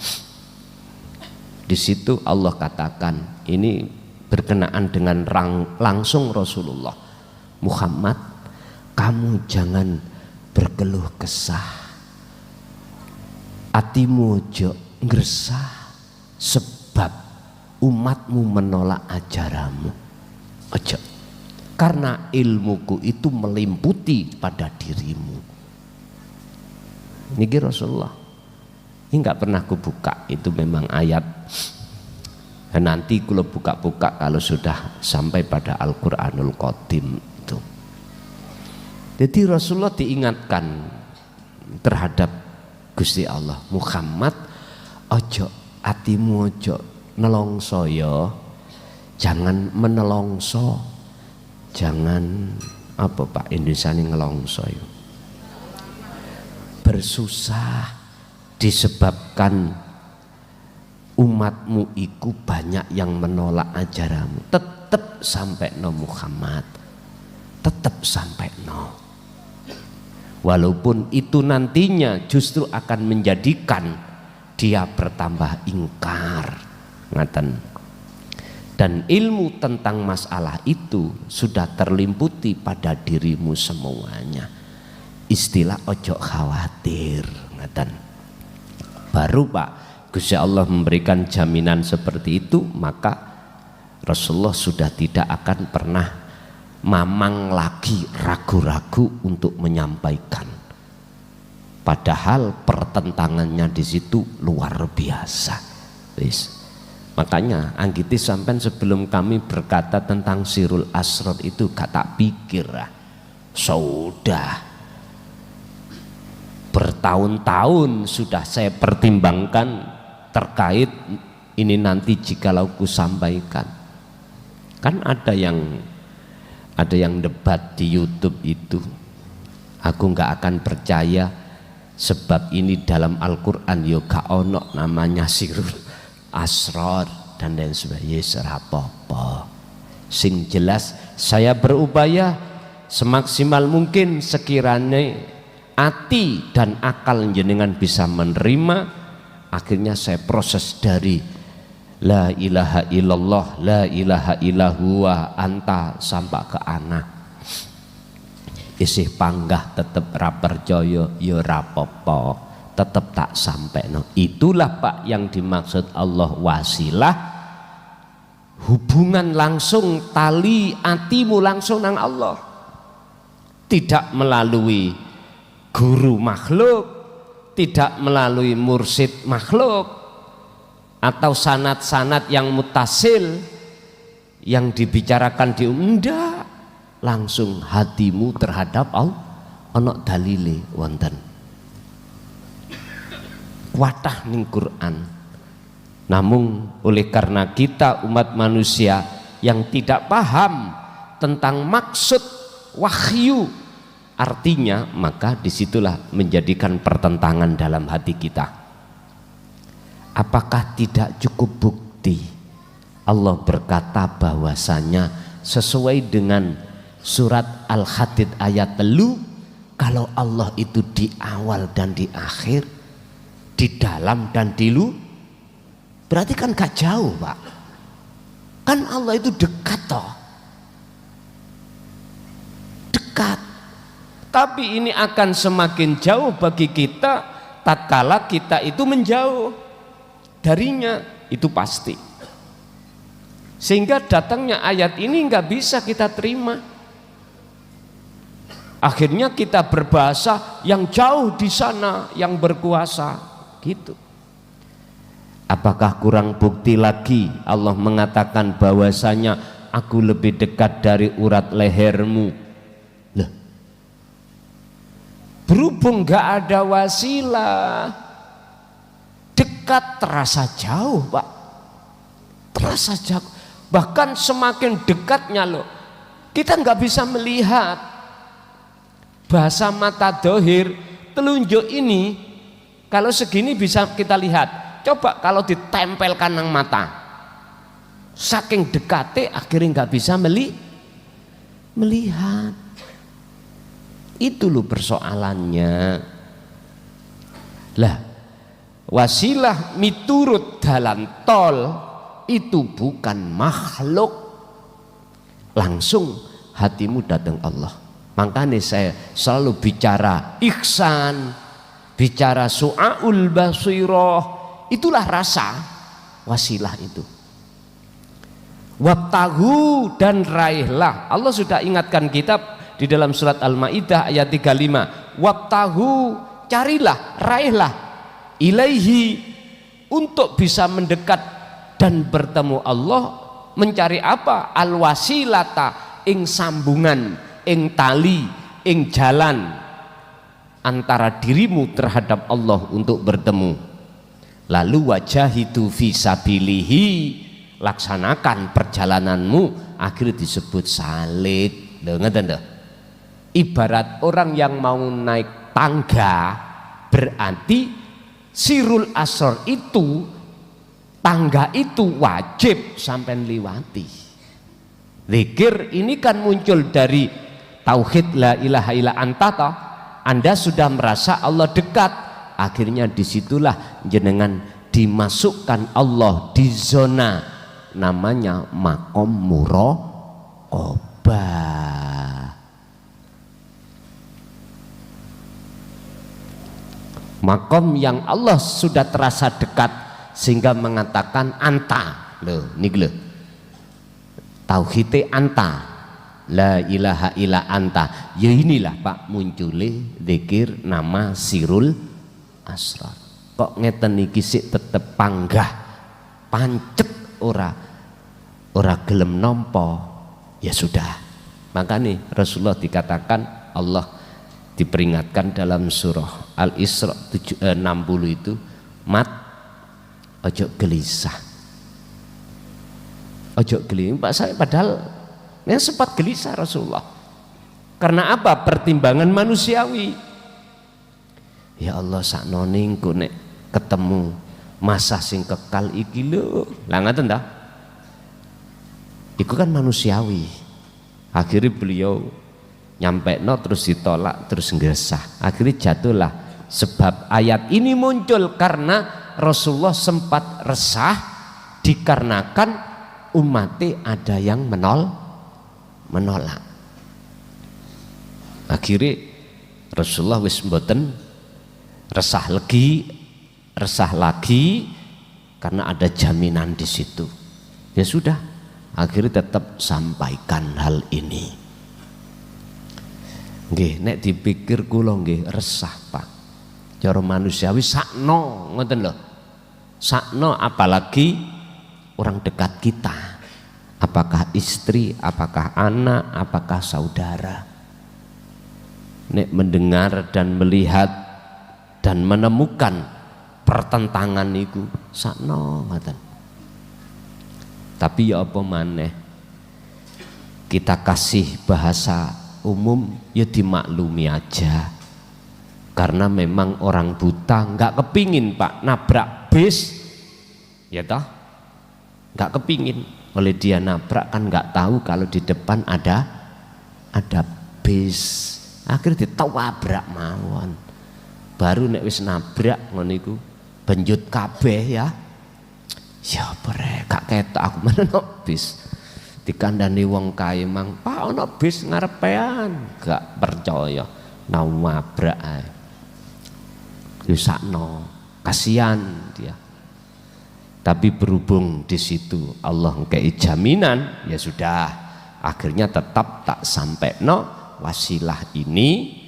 Di situ Allah katakan, ini berkenaan dengan langsung Rasulullah Muhammad, kamu jangan berkeluh kesah, atimu ojo ngresah, sebab umatmu menolak ajaranmu. Ojo, karena ilmuku itu melimputi pada dirimu. Niki Rasulullah. Ini nggak pernah aku buka, itu memang ayat. Dan nanti kalau buka-buka kalau sudah sampai pada Al-Quranul Qadim itu. Jadi Rasulullah diingatkan terhadap Gusti Allah, Muhammad ojo atimu ojo nelongso ya, jangan menelongso, jangan apa Pak Indonesia ini ngelongso ya, bersusah. Disebabkan umatmu iku banyak yang menolak ajaranmu, tetap sampai no Muhammad, tetap sampai no. Walaupun itu nantinya justru akan menjadikan dia bertambah ingkar, ngaten. Dan ilmu tentang masalah itu sudah terlimputi pada dirimu semuanya. Istilah ojo khawatir, ngaten. Baru Pak Gusti Allah memberikan jaminan seperti itu, maka Rasulullah sudah tidak akan pernah mamang lagi ragu-ragu untuk menyampaikan. Padahal pertentangannya di situ luar biasa. Makanya anggiti sampai sebelum kami berkata tentang sirul asrar itu gak tak pikir sudah bertahun-tahun sudah saya pertimbangkan terkait ini nanti jikalau ku sampaikan. Kan ada yang debat di YouTube itu, aku nggak akan percaya sebab ini dalam Al-Quran yo gak ono namanya sirul asrar dan lain sebagainya. Serapopo sing jelas saya berupaya semaksimal mungkin sekiranya hati dan akal jenengan bisa menerima. Akhirnya saya proses dari la ilaha illallah, la ilaha illallah anta sampai ke anak. Isih panggah tetep ra percaya ya rapopo, tetep tak sampai no. Itulah Pak yang dimaksud Allah wasilah, hubungan langsung, tali atimu langsung nang Allah, tidak melalui guru makhluk, tidak melalui mursid makhluk atau sanad-sanad yang mutasil yang dibicarakan di enggak, langsung hatimu terhadap Allah ana dalile wonten watah ning Quran. Namun oleh karena kita umat manusia yang tidak paham tentang maksud wahyu artinya, maka disitulah menjadikan pertentangan dalam hati kita. Apakah tidak cukup bukti Allah berkata bahwasanya sesuai dengan surat Al-Hadid ayat 3, kalau Allah itu di awal dan di akhir, di dalam dan di berarti kan gak jauh Pak. Kan Allah itu dekat toh, dekat. Tapi ini akan semakin jauh bagi kita tatkala kita itu menjauh darinya, itu pasti. Sehingga datangnya ayat ini nggak bisa kita terima. Akhirnya kita berbahasa yang jauh di sana, yang berkuasa, gitu. Apakah kurang bukti lagi Allah mengatakan bahwasanya aku lebih dekat dari urat lehermu? Loh, berhubung nggak ada wasilah, dekat terasa jauh Pak, terasa jauh. Bahkan semakin dekatnya loh, kita nggak bisa melihat. Bahasa mata dohir, telunjuk ini kalau segini bisa kita lihat. Coba kalau ditempelkan nang mata, saking dekatnya akhirnya nggak bisa melihat. Itu loh persoalannya. Lah, wasilah miturut dalan tol itu bukan makhluk, langsung hatimu datang Allah. Makanya saya selalu bicara ihsan, bicara su'aul basirah. Itulah rasa wasilah itu. Wabtahu, dan raihlah. Allah sudah ingatkan kita di dalam surat Al-Maidah ayat 35. Wabtahu, carilah, raihlah, ilaihi, untuk bisa mendekat dan bertemu Allah. Mencari apa? Al-wasilata, ing sambungan, ing tali, ing jalan antara dirimu terhadap Allah untuk bertemu. Lalu wajahidu fisabilihi, laksanakan perjalananmu, akhirnya disebut salik. Dengar. Ibarat orang yang mau naik tangga, berarti sirul asor itu, tangga itu wajib sampai liwati. Zikir ini kan muncul dari tauhid la ilaha illa anta. Anda sudah merasa Allah dekat, akhirnya disitulah jenengan dimasukkan Allah di zona namanya makom muraqabah. Makom yang Allah sudah terasa dekat sehingga mengatakan anta. Loh, nih loh. Tauhid anta, la ilaha illa anta. Ya inilah Pak muncule zikir nama sirul asrar. Kok ngeten iki sik tetep panggah, pancet ora gelem nampa, ya sudah. Makanya Rasulullah dikatakan, Allah diperingatkan dalam surah Al-Isra 60 itu, mat ojo gelisah, ojo gelisah. Pak saya padahal yang sempat gelisah Rasulullah. Karena apa? Pertimbangan manusiawi. Ya Allah, saknone engko nek ketemu masa sing kekal iki lho. Lah ngaten ta? Iku kan manusiawi. Akhirnya beliau nyampe terus ditolak, terus nggresah. Akhirnya jatuhlah sebab ayat ini muncul karena Rasulullah sempat resah dikarenakan umatnya ada yang menolak. Akhirnya Rasulullah wis mboten resah lagi karena ada jaminan di situ. Ya sudah, akhirnya tetap sampaikan hal ini. Nggih, nek dipikir kula nggih resah Pak. Cara manusiawi sakno ngoten lho. Sakno apalagi orang dekat kita. Apakah istri, apakah anak, apakah saudara. Nek mendengar dan melihat dan menemukan pertentangan itu sakno ngoten. Tapi ya apa maneh, kita kasih bahasa umum ya dimaklumi aja. Karena memang orang buta nggak kepingin Pak nabrak bis, ya toh, nggak kepingin. Oleh dia nabrak kan nggak tahu kalau di depan ada bis, akhirnya ditabrak mawon. Baru nek wis nabrak ngono iku benjut kabeh ya. Ya bre, gak ketok aku mana no bis. Dikandani wong kae mang, Pak ono bis ngarepean, gak percaya. Nawabrak ae. Yusakno, kasihan dia. Tapi berhubung di situ Allah ngkei jaminan, ya sudah. Akhirnya tetap tak sampai wasilah ini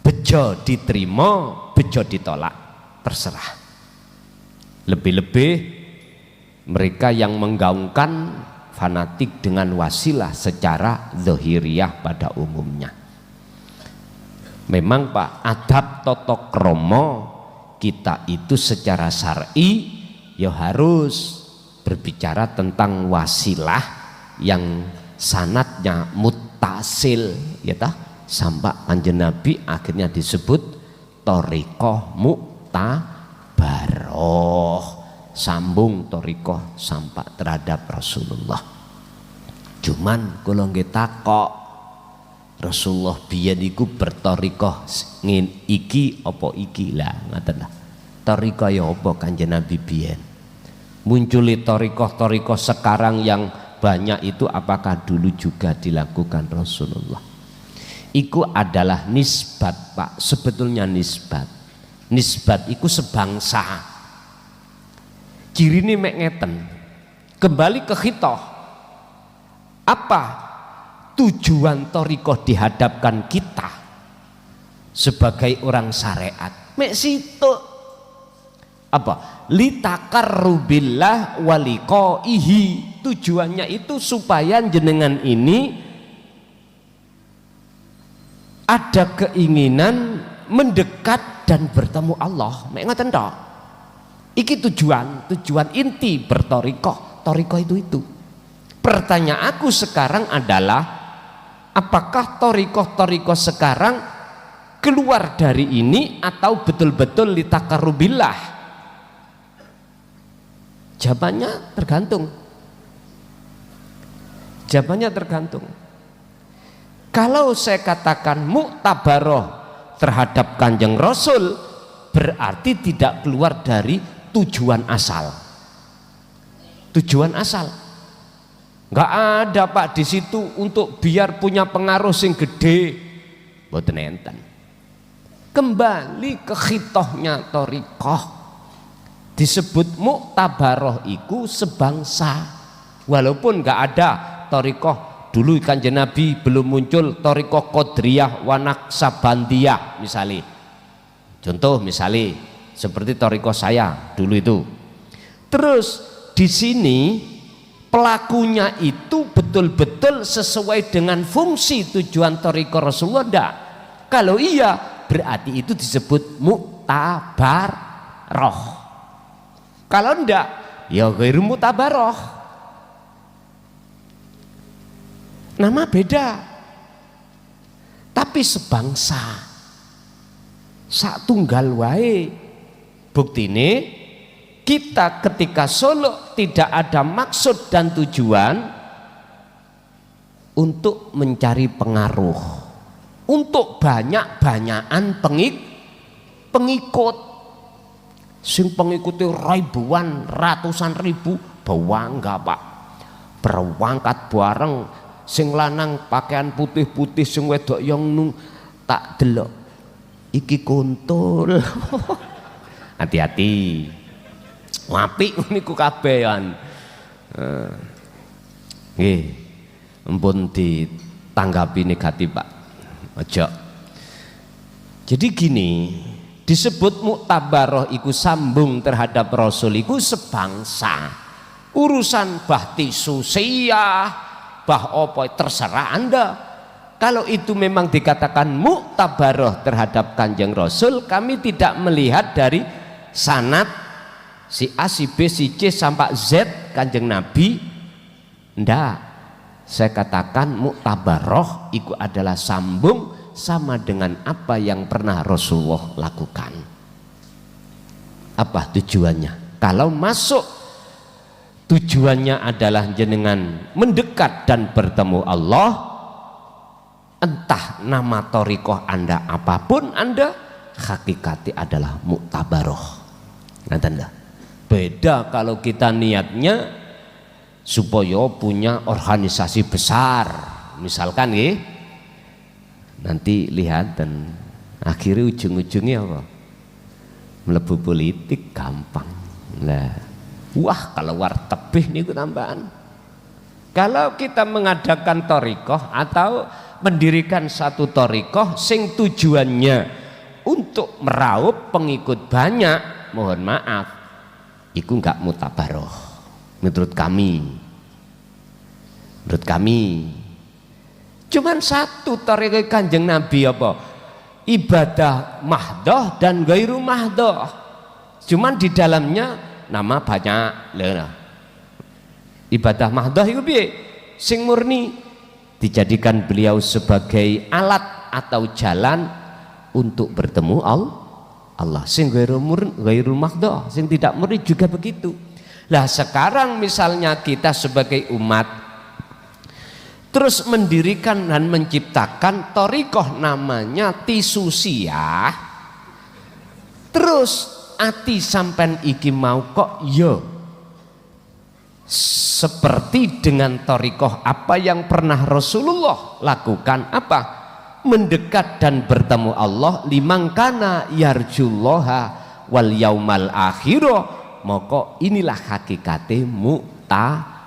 bejo diterima, bejo ditolak, terserah. Lebih-lebih mereka yang menggaungkan fanatik dengan wasilah secara zahiriyah pada umumnya. Memang Pak, adab tata krama kita itu secara syar'i ya harus berbicara tentang wasilah yang sanadnya muttasil, ya tah, sampai Kanjeng Nabi akhirnya disebut thariqah mu'tabaroh, sambung thariqah sampai terhadap Rasulullah. Cuman kula nggih takok, Rasulullah biyen iku berthariqah ngin iki apa iki lah ngoten lah. Thariqah ya apa Kanjeng Nabi biyen? Munculi thariqah sekarang yang banyak itu apakah dulu juga dilakukan Rasulullah? Iku adalah nisbat Pak, sebetulnya nisbat. Nisbat iku sebangsa. Ciri ini mek ngeten. Kembali ke khitoh. Apa tujuan thariqah dihadapkan kita sebagai orang syariat? Mek situ. Apa? Litakarrubillah waliqaihi. Tujuannya itu supaya jenengan ini ada keinginan mendekat dan bertemu Allah. Mek ngoten tok. Iki tujuan inti berthariqah. Thariqah itu. Pertanyaanku sekarang adalah apakah thariqah sekarang keluar dari ini atau betul-betul litakarrubillah? Jawabannya tergantung. Kalau saya katakan muktabaroh terhadap Kanjeng Rasul, berarti tidak keluar dari tujuan asal. Nggak ada Pak di situ untuk biar punya pengaruh sing gede. Mboten enten. Kembali ke khitohnya thariqah. Disebut muktabaroh iku sebangsa. Walaupun nggak ada thariqah dulu Kanjeng Nabi belum muncul thariqah Qadiriyah wa Naqsabandiyah misalnya. Contoh misalnya seperti thariqah saya dulu itu. Terus di sini pelakunya itu betul-betul sesuai dengan fungsi tujuan thariqah Rasulullah enggak? Kalau iya berarti itu disebut muktabaroh. Kalau enggak, ya ghairu mutabaroh. Nama beda. Tapi sebangsa. Sak tunggal wae. Buktine kita ketika Solo tidak ada maksud dan tujuan untuk mencari pengaruh. Untuk banyak-banyakan pengikut. Sing pengikuti ribuan, ratusan ribu, bangga Pak. Berangkat bareng, sing lanang pakaian putih-putih, sing wedok yang tak delok. Iki kuntul. Hati-hati. Apik niku kabehan. Nggih. Ampun ditanggapi negatif Pak. Aja. Jadi gini, disebut muktabaroh iku sambung terhadap Rasul iku sebangsa. Urusan bahti susiyah, bah apa terserah Anda. Kalau itu memang dikatakan muktabaroh terhadap Kanjeng Rasul, kami tidak melihat dari sanad si A, si B, si C sampai Z Kanjeng Nabi. Ndak. Saya katakan muktabaroh iku adalah sambung sama dengan apa yang pernah Rasulullah lakukan. Apa tujuannya? Kalau masuk tujuannya adalah jenengan mendekat dan bertemu Allah, entah nama thariqah Anda apapun Anda, hakikati adalah muktabaroh. Nanti Beda kalau kita niatnya supaya punya organisasi besar, misalkan ya. Nanti lihat dan akhirnya ujung-ujungnya apa? Melebu politik gampang. Nah, wah kalau war tebih niku tambahan. Kalau kita mengadakan thariqah atau mendirikan satu thariqah sing tujuannya untuk meraup pengikut banyak, mohon maaf, itu enggak mutabaroh menurut kami. Menurut kami cuman satu thariqah Kanjeng Nabi apa? Ibadah mahdoh dan gairu mahdoh. Cuman di dalamnya nama banyak. Ibadah mahdoh itu piye? Sing murni dijadikan beliau sebagai alat atau jalan untuk bertemu Allah. Sing gairu mahdoh, sing tidak murni juga begitu. Lah sekarang misalnya kita sebagai umat terus mendirikan dan menciptakan thariqah namanya Tisusiah, terus ati sampean iki mau kok yo seperti dengan thariqah apa yang pernah Rasulullah lakukan, apa? Mendekat dan bertemu Allah, limangkana yarjullaha wal yaumal akhirah, maka inilah hakikate mutabaroh.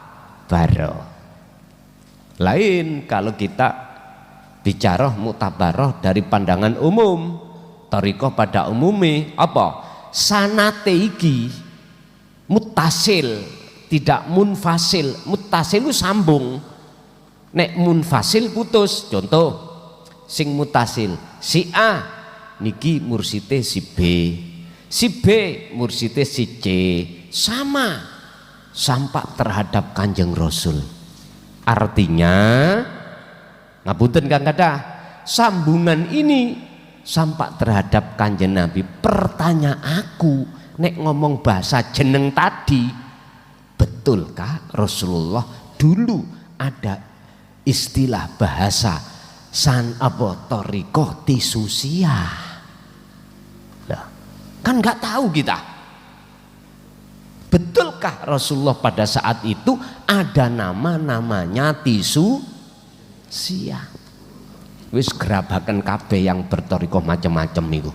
Lain kalau kita bicara mutabaroh dari pandangan umum, thariqah pada umumnya apa? Sanate iki mutasil, tidak munfasil. Mutasil itu sambung, nek munfasil putus. Contoh sing mutasil, si A niki mursite si B, si B mursite si C, sama sampak terhadap Kanjeng Rasul. Artinya ngapunten Kang Kadah, sambungan ini sampak terhadap Kanjeng Nabi. Pertanyaan aku, nek ngomong bahasa jeneng tadi, betulkah Rasulullah dulu ada istilah bahasa thariqah Tisusiah? Nah, kan nggak tahu kita. Betulkah Rasulullah pada saat itu ada namanya Tisusiah? Wis gerabakan kabeh yang berthariqah macam-macam itu.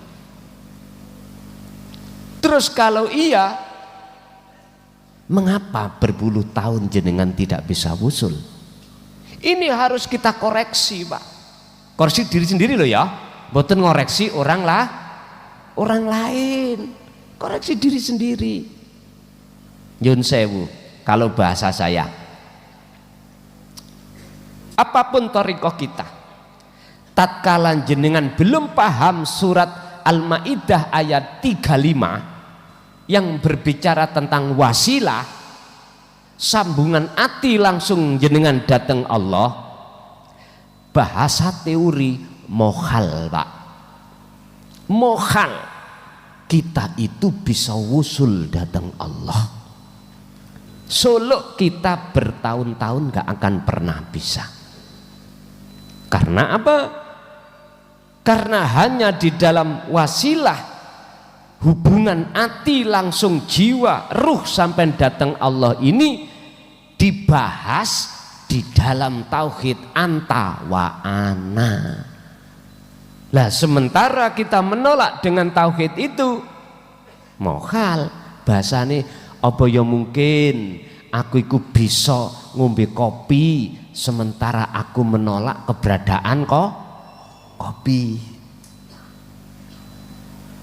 Terus kalau iya, mengapa berpuluh tahun jenengan tidak bisa wusul? Ini harus kita koreksi, Pak. Koreksi diri sendiri loh ya, mboten ngoreksi orang lain. Koreksi diri sendiri. Nyun sewu, kalau bahasa saya, apapun thariqah kita, tatkala jenengan belum paham surat Al-Maidah ayat 35 yang berbicara tentang wasilah, sambungan ati langsung jenengan datang Allah, bahasa teori mohal, Pak. Mohal kita itu bisa wusul datang Allah. Solo kita bertahun-tahun gak akan pernah bisa. Karena apa? Karena hanya di dalam wasilah, hubungan ati langsung jiwa, ruh sampai datang Allah ini dibahas di dalam tauhid anta wa ana. Lah sementara kita menolak dengan tauhid itu, mohal bahasane. Apa ya mungkin aku iku bisa ngombe kopi sementara aku menolak keberadaan kopi.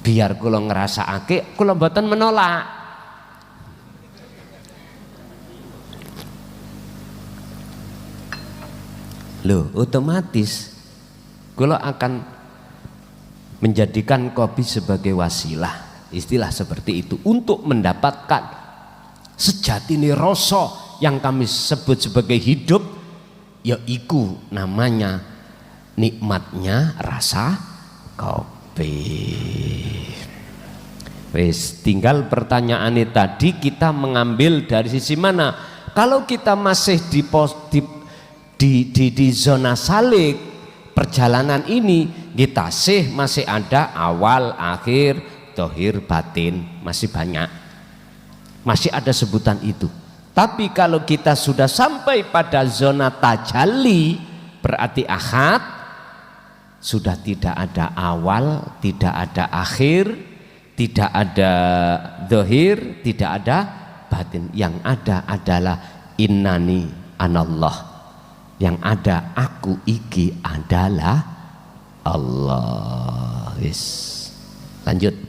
Biar kula ngrasakake, kula mboten menolak. Loh, otomatis kula akan menjadikan kopi sebagai wasilah, istilah seperti itu, untuk mendapatkan sejatine rasa yang kami sebut sebagai hidup, yaiku namanya nikmatnya rasa kopi. Wes, tinggal pertanyaannya tadi kita mengambil dari sisi mana. Kalau kita masih di zona salik perjalanan ini, kita masih ada awal, akhir, dohir, batin, masih banyak. masih ada sebutan itu. Tapi kalau kita sudah sampai pada zona tajalli, berarti ahad, sudah tidak ada awal, tidak ada akhir, tidak ada zahir, tidak ada batin. Yang ada adalah innani anallah. Yang ada aku iki adalah Allah. Yes. Lanjut.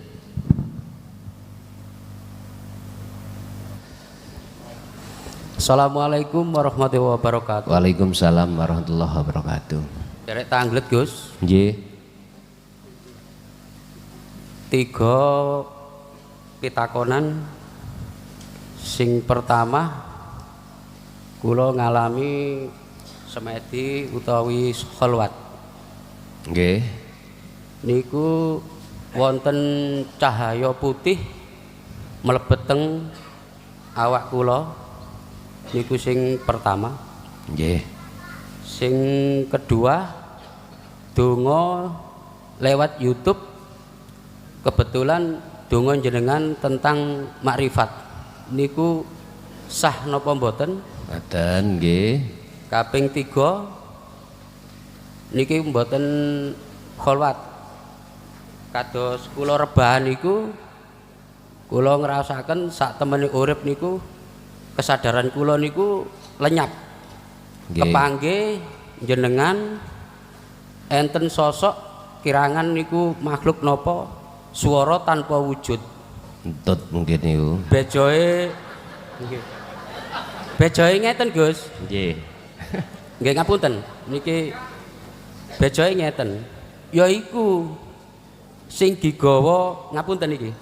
Assalamualaikum warahmatullahi wabarakatuh. Waalaikumsalam warahmatullahi wabarakatuh. Derek tanglet Gus. Nggih. 3 pitakonan. Sing pertama, kula ngalami semedi utawi kholwat. Nggih. Niku wonten cahaya putih mlebet teng awak kula. Niku sing pertama. Nggih. Sing kedua, donga lewat YouTube. Kebetulan donga jenengan tentang makrifat. Niku sah napa mboten? Ngaten nggih. Kaping 3 niki mboten kholwat. Kados kula rebahan niku kula ngrasaken sak temene urip niku kesadaran kula niku lenyap. Kepanggih jenengan enten sosok kirangan niku makhluk napa swara tanpa wujud. Entut mungkin niku. Bejoe nggih. Bejoe ngeten Gus. Nggih. Nggih ngapunten niki bejoe ngeten. Yaiku sing digawa ngapunten niki.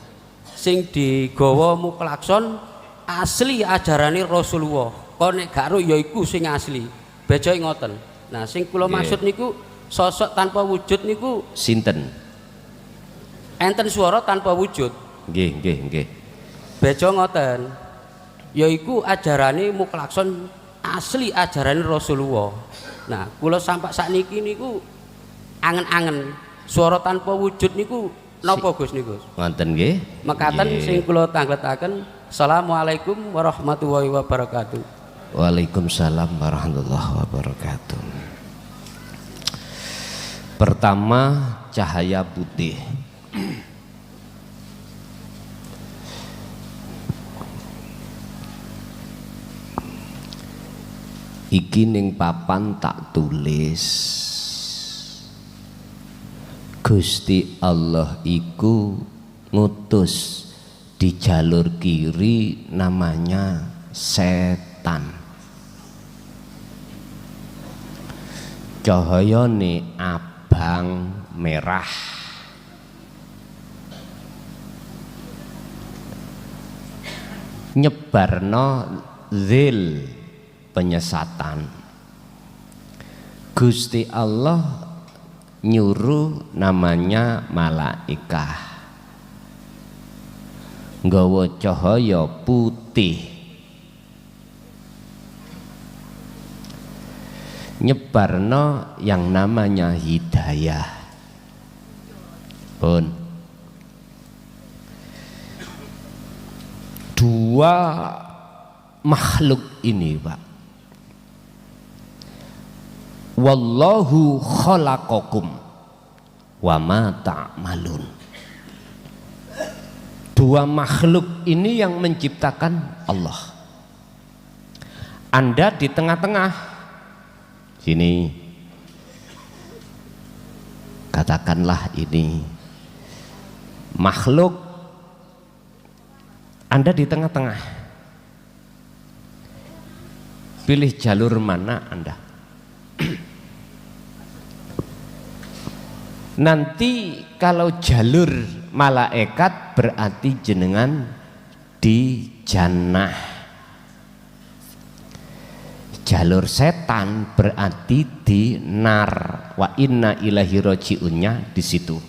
Sing digawa muklakson asli ajarane Rasulullah. Kok nek gak ro yaiku sing asli. Bejoe ngoten. Nah, sing kula maksud niku sosok tanpa wujud niku Sinten? enten swara tanpa wujud. Nggih, nggih, nggih. Bejo ngoten. Yaiku ajarane muklakson asli ajarane Rasulullah. Nah, kula sampak sakniki niku angen-angen swara tanpa wujud niku napa Gus niku? Ngoten nggih. Mekaten sing kula tangletaken. Assalamualaikum warahmatullahi wabarakatuh. Waalaikumsalam warahmatullahi wabarakatuh. Pertama, cahaya putih. Iki ning papan tak tulis. Gusti Allah iku ngutus di jalur kiri namanya setan. Cahayane abang merah. Nyebarno zil penyesatan. Gusti Allah nyuruh namanya malaikah nggawa cahaya putih nyebarno yang namanya hidayah. Pun dua makhluk ini Pak, wallahu khalaqakum wa ma ta'malun. Dua makhluk ini yang menciptakan Allah. Anda di tengah-tengah sini, katakanlah ini makhluk, Anda di tengah-tengah. Pilih jalur mana Anda. Nanti kalau jalur malaikat berarti jenengan di jannah. Jalur setan berarti di nar. Wa inna ilahi roji'unnya di situ.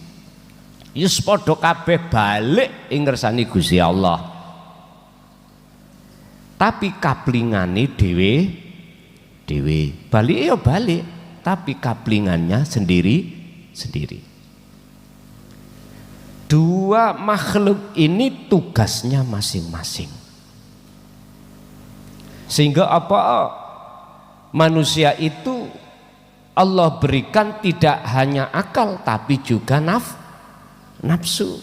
Yus podo kabeh balik ing ngersani Gusti Allah. Tapi kaplingane dhewe balik ya balik, tapi kaplingannya sendiri. Dua makhluk ini tugasnya masing-masing. Sehingga apa? Manusia itu Allah berikan tidak hanya akal tapi juga nafsu.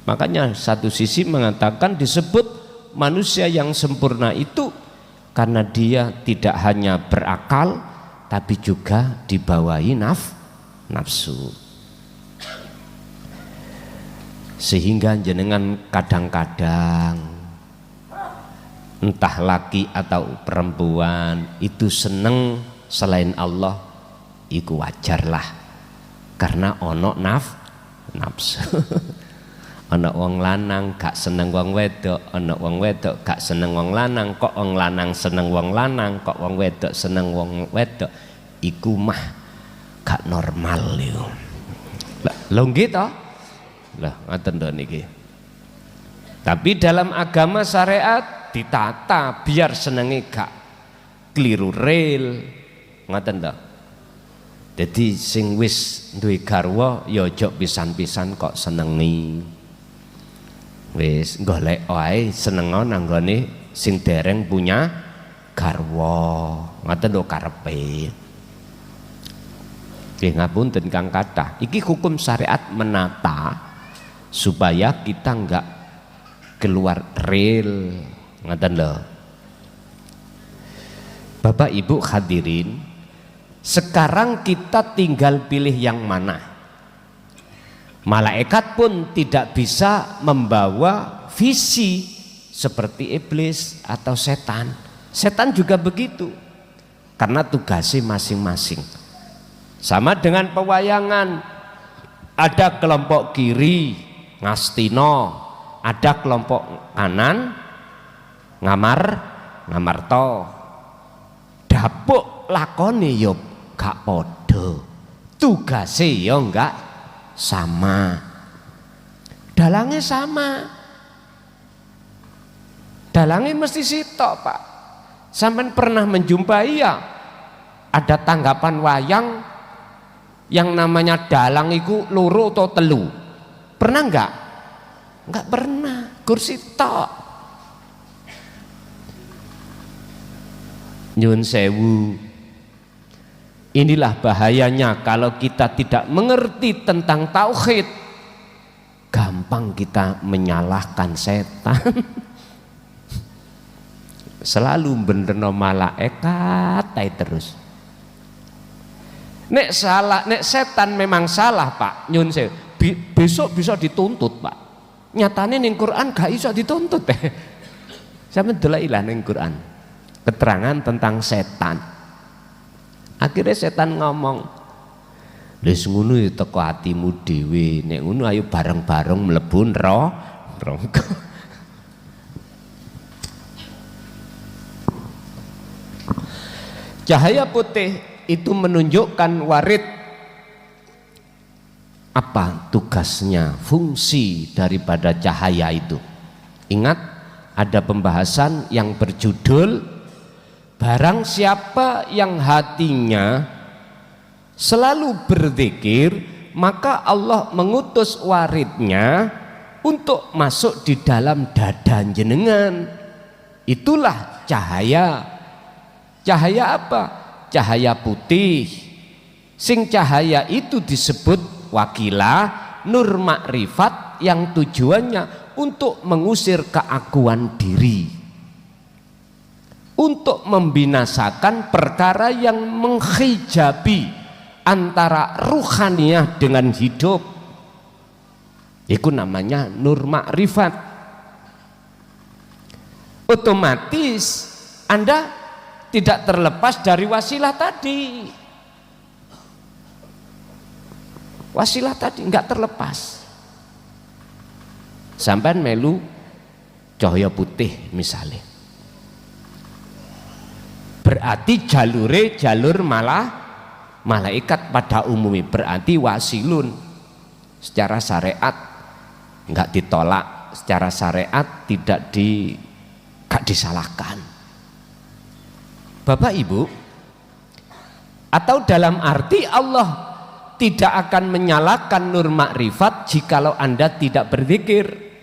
Makanya satu sisi mengatakan disebut manusia yang sempurna itu karena dia tidak hanya berakal tapi juga dibawahi nafsu. Sehingga jenengan kadang-kadang entah laki atau perempuan itu seneng selain Allah, iku wajarlah karena ono nafsu. Ono wong lanang gak seneng wong wedok, ono wong wedok gak seneng wong lanang, kok wong lanang seneng wong lanang, kok wong wedok seneng wong wedok, iku mah gak normal yo. Lho nggih to? Lah ngoten to niki. Tapi dalam agama syariat ditata biar senenge gak keliru rel. Ngoten to. Dadi sing wis duwe garwa ya aja pisan-pisan kok senengi. Wis golek wae senengo nanggone sing dereng punya garwa. Ngoten lho karepe. Nggih ngapunten Kang kathah. Iki hukum syariat menata supaya kita enggak keluar rel. Ngoten lho. Bapak Ibu hadirin, sekarang kita tinggal pilih yang mana. Malaikat pun tidak bisa membawa visi seperti iblis atau setan. Setan juga begitu karena tugasnya masing-masing. Sama dengan pewayangan, ada kelompok kiri ngastino, ada kelompok kanan ngamarto. Dapuk lakone yo gak podo, tugasnya yo enggak sama, dalangnya sama, dalangnya mesti sitok Pak. Sampai pernah menjumpai ya ada tanggapan wayang yang namanya dalang itu loro atau telu, pernah enggak? Enggak pernah, kursi tok. Nyun sewu. Inilah bahayanya kalau kita tidak mengerti tentang tauhid, gampang kita menyalahkan setan. Selalu benerno malaikat terus. Nek salah, nek setan memang salah Pak, nyun sewu. Besok bisa dituntut Pak. Nyatane ning Quran gak iso dituntut Sampeyan delok ilah ning Quran. Keterangan tentang setan. Akhirnya setan ngomong, "Wis ngono ya teko atimu dhewe, nek ngono ayo bareng-bareng mlebu neraka." Cahaya putih itu menunjukkan warid apa tugasnya, fungsi daripada cahaya itu. Ingat ada pembahasan yang berjudul barang siapa yang hatinya selalu berzikir, maka Allah mengutus waridnya untuk masuk di dalam dada jenengan. Itulah cahaya. Cahaya apa? Cahaya putih. Sing cahaya itu disebut wakilah nur makrifat yang tujuannya untuk mengusir keakuan diri, untuk membinasakan perkara yang menghijabi antara ruhaniyah dengan hidup. Itu namanya nur makrifat. Otomatis Anda tidak terlepas dari wasilah tadi. Wasilah tadi enggak terlepas. Sampai melu cahaya putih misalnya, berarti jalur malaikat pada umumnya, berarti wasilun secara syariat enggak ditolak, secara syariat tidak disalahkan. Bapak Ibu, atau dalam arti Allah tidak akan menyalakan nur makrifat jikalau Anda tidak berzikir.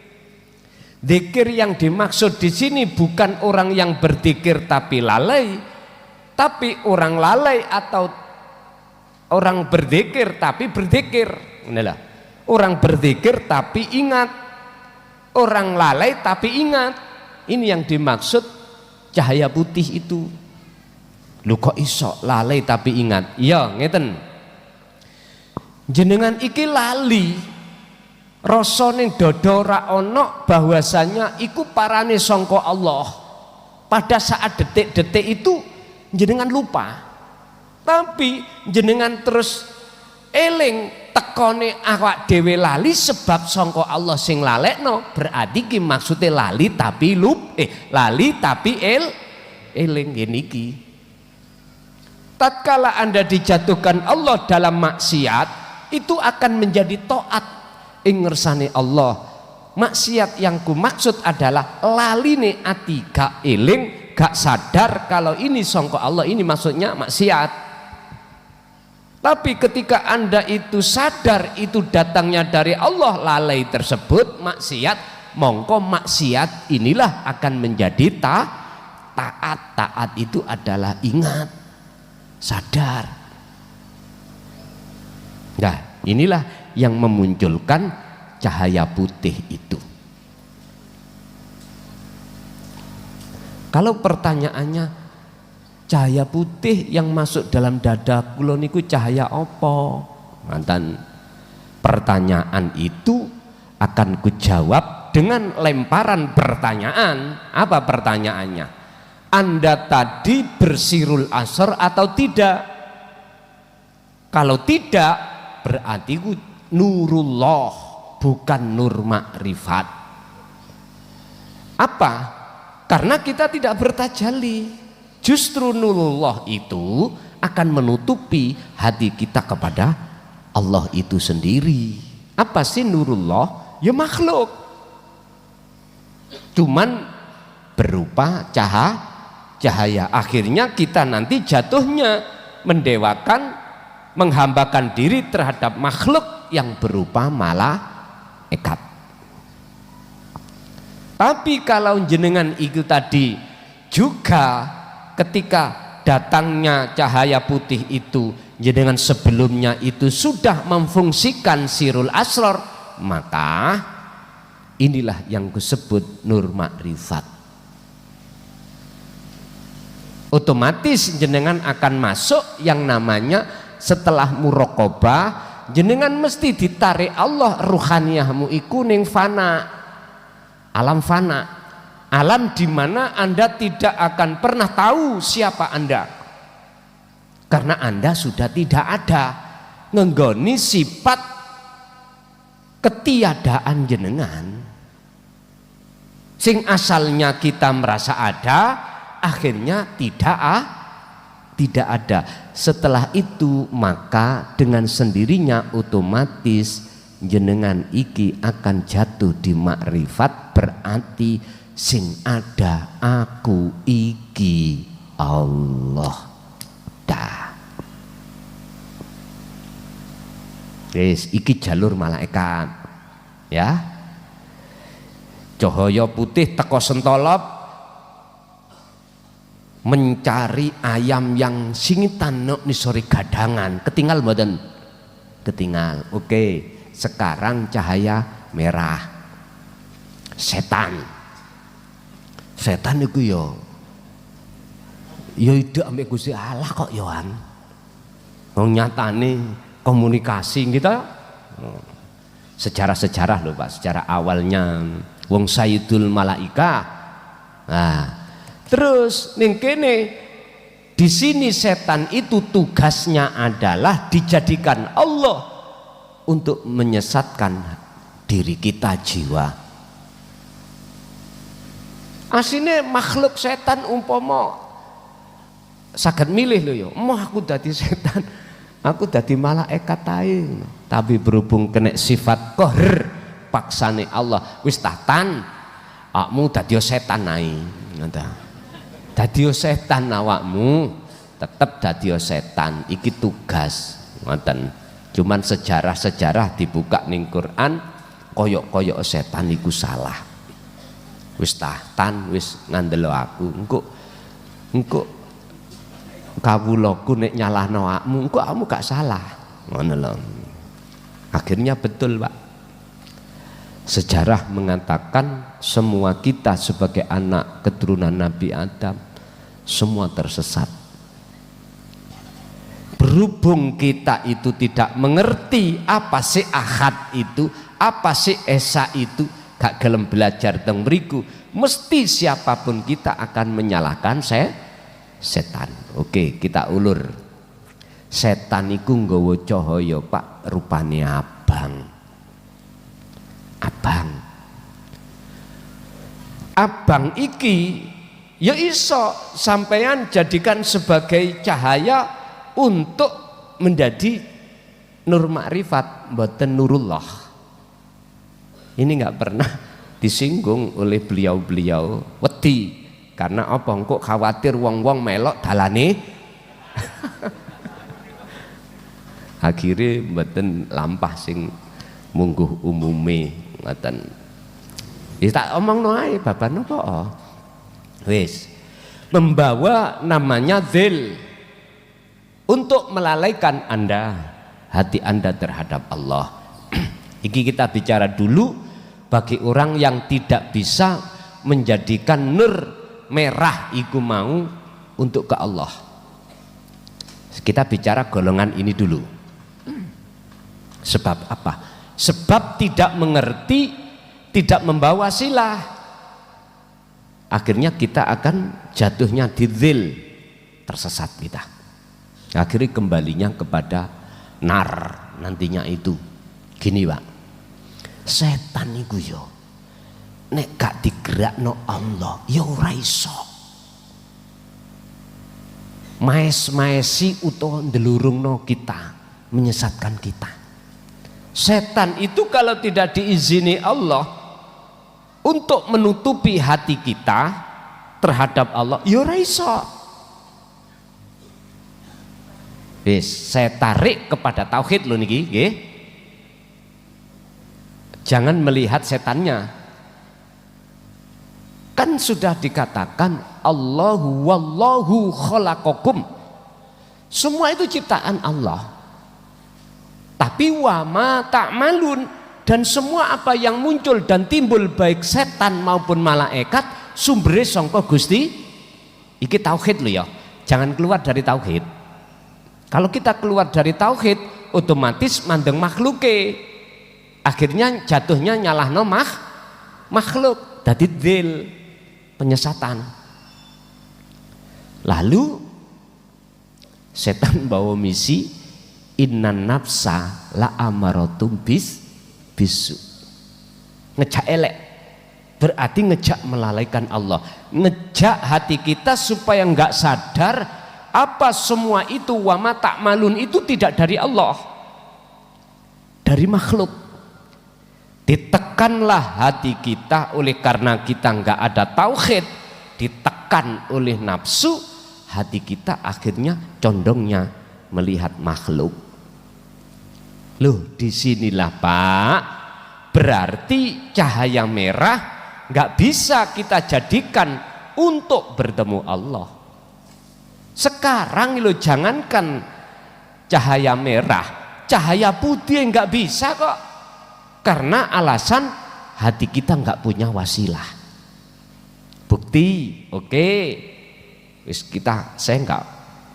Zikir yang dimaksud di sini bukan orang yang berzikir tapi lalai, tapi orang lalai atau orang berzikir tapi berzikir. Inilah. Orang berzikir tapi ingat, orang lalai tapi ingat. Ini yang dimaksud cahaya putih itu. Lu kok iso lalai tapi ingat? Ya ngeten. Jenengan iki lali. Rasa ning dada ora ana bahwasanya iku parane sangka Allah. Pada saat detik-detik itu jenengan lupa. Tapi jenengan terus eling tekone awak dhewe lali sebab sangka Allah sing lalekno. Berarti ki maksude lali tapi lali tapi eling ngene iki. Tatkala Anda dijatuhkan Allah dalam maksiat, itu akan menjadi taat ing ngersane Allah. Maksiat yang ku maksud adalah laline ati gak eling, gak sadar kalau ini sangka Allah, ini maksudnya maksiat. Tapi ketika Anda itu sadar itu datangnya dari Allah, lalai tersebut maksiat, mongko maksiat inilah akan menjadi taat. Taat itu adalah ingat, sadar. Nah, inilah yang memunculkan cahaya putih itu. Kalau pertanyaannya, cahaya putih yang masuk dalam dada kula niku cahaya apa? Mantan pertanyaan itu akan kujawab dengan lemparan pertanyaan. Apa pertanyaannya? Anda tadi bersirul asar atau tidak? Kalau tidak, berarti nurullah, bukan nur makrifat. Apa? Karena kita tidak bertajalli. Justru nurullah itu akan menutupi hati kita kepada Allah itu sendiri. Apa sih nurullah? Ya makhluk, cuman berupa cahaya. Akhirnya kita nanti jatuhnya mendewakan, menghambakan diri terhadap makhluk yang berupa malaikat. Tapi kalau jenengan itu tadi juga ketika datangnya cahaya putih itu jenengan sebelumnya itu sudah memfungsikan sirul asror, maka inilah yang disebut nur makrifat. Otomatis jenengan akan masuk yang namanya setelah muraqabah, jenengan mesti ditarik Allah ruhaniyahmu iku ning fana, alam fana, alam di mana Anda tidak akan pernah tahu siapa Anda, karena Anda sudah tidak ada, ngenggoni sifat ketiadaan jenengan. Sing asalnya kita merasa ada, akhirnya tidak ada. Setelah itu maka dengan sendirinya otomatis jenengan iki akan jatuh di makrifat, berarti sing ada aku iki Allah dah. Yes, iki jalur malaikat ya. Cahaya putih teko sentolop mencari ayam yang singitan nok nisori gadangan, ketinggal mboten? Ketinggal. Oke, sekarang cahaya merah. Setan itu yo ide ambek Gusti Allah kok yoan. Wong nyatane komunikasi kita sejarah lho Pak, sejarah awalnya wong Sayyidul Malaika. Nah, terus ning kene di sini setan itu tugasnya adalah dijadikan Allah untuk menyesatkan diri kita, jiwa. Asline makhluk setan umpama saged milih lho ya, mau aku dadi setan, aku dadi malaikat ae. Tapi berhubung kena sifat qahr paksane Allah, wis tahtan awakmu dadi setan ae. Dadi setan awakmu, tetep dadi setan, iki tugas ngoten. Cuman sejarah-sejarah dibuka ning Quran koyok-koyok setan iku salah. wis tahtan wis ngandelo aku engko kawulaku nek nyalahno awakmu engko kamu gak salah ngono lho. Akhirnya betul Pak, sejarah mengatakan semua kita sebagai anak keturunan Nabi Adam semua tersesat. Berhubung kita itu tidak mengerti apa sih ahad itu, apa sih esa itu, gak gelem belajar teng mriku, mesti siapapun kita akan menyalahkan setan. Oke, kita ulur. Setan iku nggawa cahaya Pak, rupane abang. Abang iki ya iso sampean jadikan sebagai cahaya untuk menjadi nur makrifat, mboten nurullah. Ini nggak pernah disinggung oleh beliau-beliau, wedi karena apa kok khawatir wong-wong melok dalane. Akhirnya mboten lampah sing mungguh umume ngoten. Ya tak omongno ae bapak napa? Wis membawa namanya dzil untuk melalaikan Anda, hati Anda terhadap Allah. Iki kita bicara dulu bagi orang yang tidak bisa menjadikan nur merah iku mau untuk ke Allah. Kita bicara golongan ini dulu. Sebab apa? Sebab tidak mengerti, tidak membawa silah. Akhirnya kita akan jatuhnya di dzil, tersesat kita. Akhirnya kembalinya kepada nar nantinya itu. Gini Pak, setan iku yo nek gak digerakno Allah ya ora iso. Maes-maesi utawa ndelurungno kita, menyesatkan kita. Setan itu kalau tidak diizini Allah untuk menutupi hati kita terhadap Allah ya ora iso. Saya tarik kepada tauhid loh niki, nggih. Jangan melihat setannya. Kan sudah dikatakan Allahu wallahu khalaqakum. Semua itu ciptaan Allah. Tapi wa ma ta'malun, dan semua apa yang muncul dan timbul baik setan maupun malaikat sumbernya sangka Gusti. Iki tauhid loh ya. Jangan keluar dari tauhid. Kalau kita keluar dari tauhid, otomatis mandeng makhluke. Akhirnya jatuhnya nyalahno makhluk. Dadi dzil, penyesatan. Lalu setan bawa misi innan nafsa la amaratum bisu. Ngejak elek berarti ngejak melalaikan Allah. Ngejak hati kita supaya enggak sadar apa semua itu wa ma ta'malun itu tidak dari Allah, dari makhluk. Ditekanlah hati kita oleh karena kita enggak ada tauhid, ditekan oleh nafsu, hati kita akhirnya condongnya melihat makhluk. Loh, disinilah Pak, berarti cahaya merah nggak bisa kita jadikan untuk bertemu Allah. Sekarang lo jangankan cahaya merah, cahaya putih nggak bisa kok, karena alasan hati kita nggak punya wasilah. Bukti, oke, saya nggak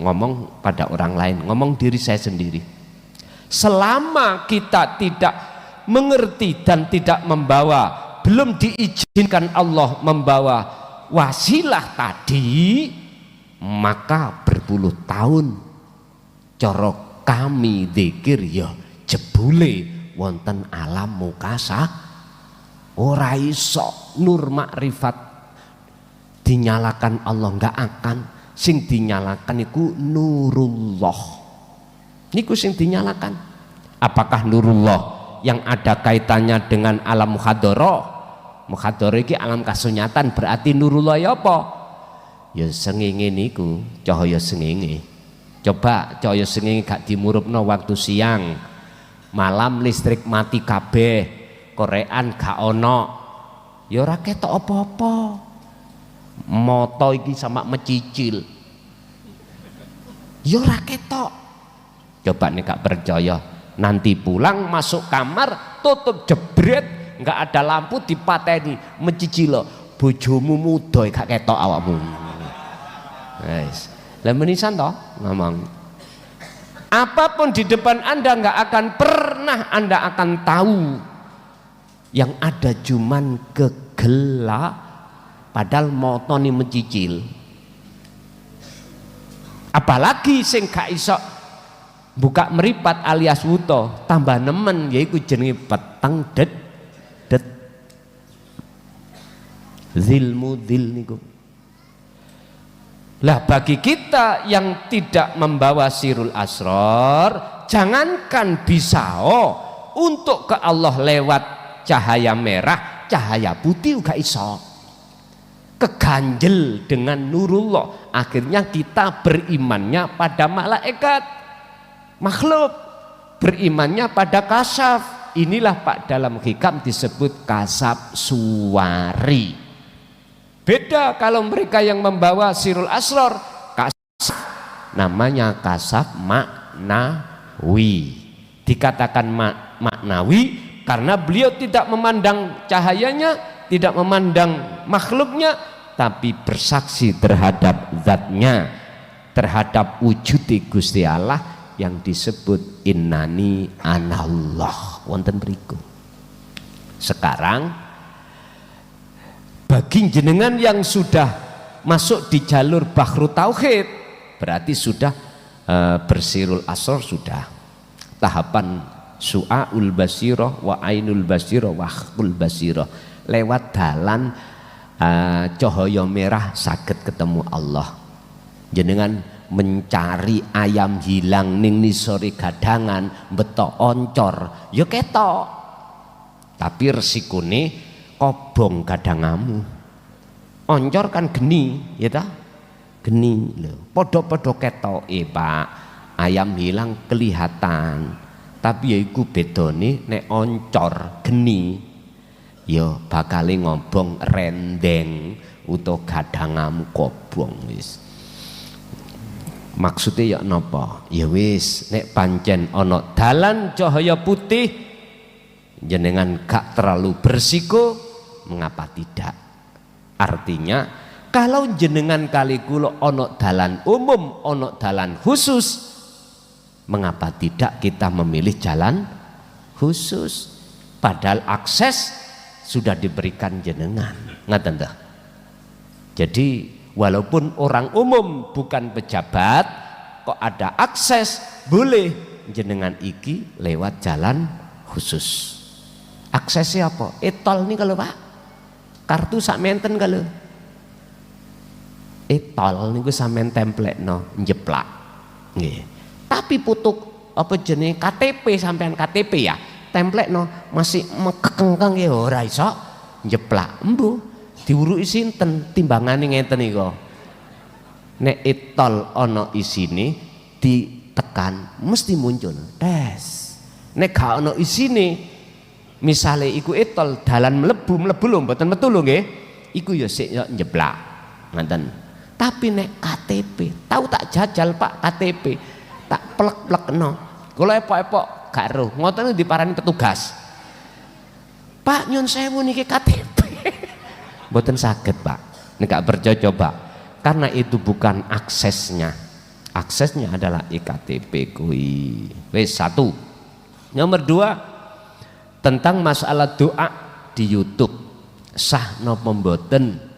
ngomong pada orang lain, ngomong diri saya sendiri. Selama kita tidak mengerti dan tidak membawa, belum diizinkan Allah membawa wasilah tadi, maka berpuluh tahun corok kami dzikir ya jebule wonten alam mukasa ora iso nur makrifat dinyalakan Allah, enggak akan. Sing dinyalakan iku nurullah. Niku sing dinyalakan. Apakah nurullah yang ada kaitannya dengan alam muhadharah? Muhadharah iki alam kasunyatan, berarti nurullah ya apa? Ya sengenge niku, cahaya sengenge. Coba cahaya sengenge gak dimurupno waktu siang. Malam listrik mati kabeh, korean gak ono. ya ora ketok apa-apa. Moto iki sama mecicil. Ya ora ketok. Coba nih gak percaya, nanti pulang masuk kamar tutup jebret, nggak ada lampu dipateni mecicil. Bojomu muda gak ketok awakmu. Guys, lah menisan toh ngomong. Apapun di depan Anda nggak akan pernah Anda akan tahu. Yang ada cuman kegelap, padahal motoni mencicil. Apalagi sing gak iso buka meripat alias wuto, tambah nemen yaiku jenenge peteng det zilmu zil niku. Lah bagi kita yang tidak membawa sirul asrar, jangankan bisa untuk ke Allah lewat cahaya merah, cahaya putih gak iso. Keganjel dengan nurullah, akhirnya kita berimannya pada malaikat, makhluk, berimannya pada kasaf. Inilah Pak dalam hikam disebut kasaf suwari. Beda kalau mereka yang membawa sirul asrar, kasaf namanya kasaf maknawi. Dikatakan maknawi karena beliau tidak memandang cahayanya, tidak memandang makhluknya, tapi bersaksi terhadap zatnya, terhadap wujud Gusti Allah yang disebut innani anallah. Wonten mriku. Sekarang bagi jenengan yang sudah masuk di jalur bahru tauhid, berarti sudah bersirul asrar, sudah tahapan su'aul basirah wa ainul basirah wa akhul basirah, lewat dalan cahaya merah saged ketemu Allah. Jenengan mencari ayam hilang ning nisore gadangan betok oncor ya ketok, tapi resikone kobong gadangamu. Oncor kan geni ya ta, geni lho, podo-podo ketoke Pak. Ayam hilang kelihatan, tapi yaiku bedone nek oncor geni ya bakal ngobong rendeng utawa gadangamu kobong. Wis maksudnya ya napa? Ya wis nek pancen ana dalan cahaya putih jenengan gak terlalu bersiko, mengapa tidak? Artinya kalau jenengan kali kula ana dalan umum, ana dalan khusus, mengapa tidak kita memilih jalan khusus? Padahal akses sudah diberikan jenengan, ngaten ta? Jadi walaupun orang umum bukan pejabat, kok ada akses, boleh jenengan iki lewat jalan khusus. Aksesnya apa? Etol nih kalau Pak, kartu sak menten kalau etol niku sampean template no njeplak nggih. Tapi putuk apa jenenge KTP, sampean KTP ya template no masih mekengkeng ya ora iso njeplak. Embu diuruki sinten timbangane ngeten niku. Nek etol ana isine ditekan mesti muncul tes. Nek gak ana isine misale iku etol dalan mlebu lho mboten metu lho nggih, iku ya sik ya njeblak ngoten. Tapi nek KTP, tahu tak jajal Pak KTP, tak plek-plekno. Kula epok-epok gak roh, ngoten diparani petugas. Pak nyun sewu niki KTP. Mboten saged Pak. Nek gak percaya coba. Karena itu bukan aksesnya. Aksesnya adalah iktp kuwi. Wis satu. Nomor dua, tentang masalah doa di YouTube. Sah napa mboten?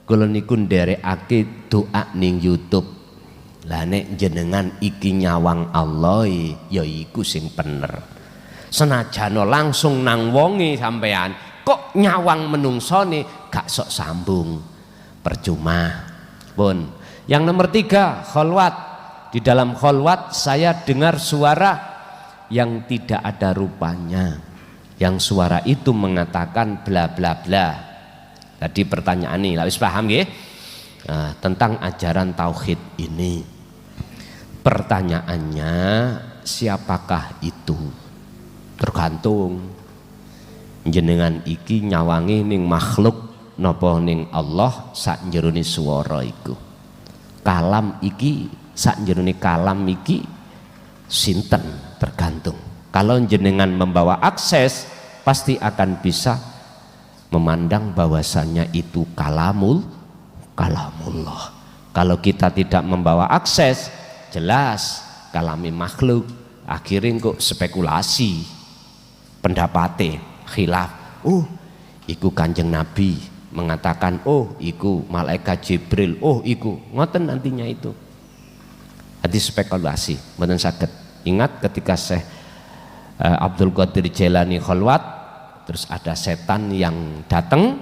Kula niku nderekake doa ning YouTube. Lah nek jenengan iki nyawang Allah ya iku sing bener. Senajan langsung nang wonge sampean kok nyawang menungsone gak sok sambung, percuma pun. Yang nomor tiga, kholwat. Di dalam kholwat saya dengar suara yang tidak ada rupanya, yang suara itu mengatakan bla bla bla. Tadi pertanyaan ini, wis paham nggih? Nah, tentang ajaran tauhid ini. Pertanyaannya, siapakah itu? Tergantung. jenengan iki nyawangi ning makhluk napa ning Allah sak jerone swara iku. Kalam iki sak jerone kalam iki sinten tergantung. Kalau jenengan membawa akses pasti akan bisa memandang bahwasannya itu kalamullah. Kalau kita tidak membawa akses jelas kalami makhluk, akhirnya kok spekulasi pendapatnya khilaf. Oh iku Kanjeng Nabi mengatakan, oh iku malaikat Jibril, oh iku ngoten nantinya itu. Jadi spekulasi mboten saged. Ingat ketika Syekh Abdul Qadir Jailani khalwat, terus ada setan yang datang,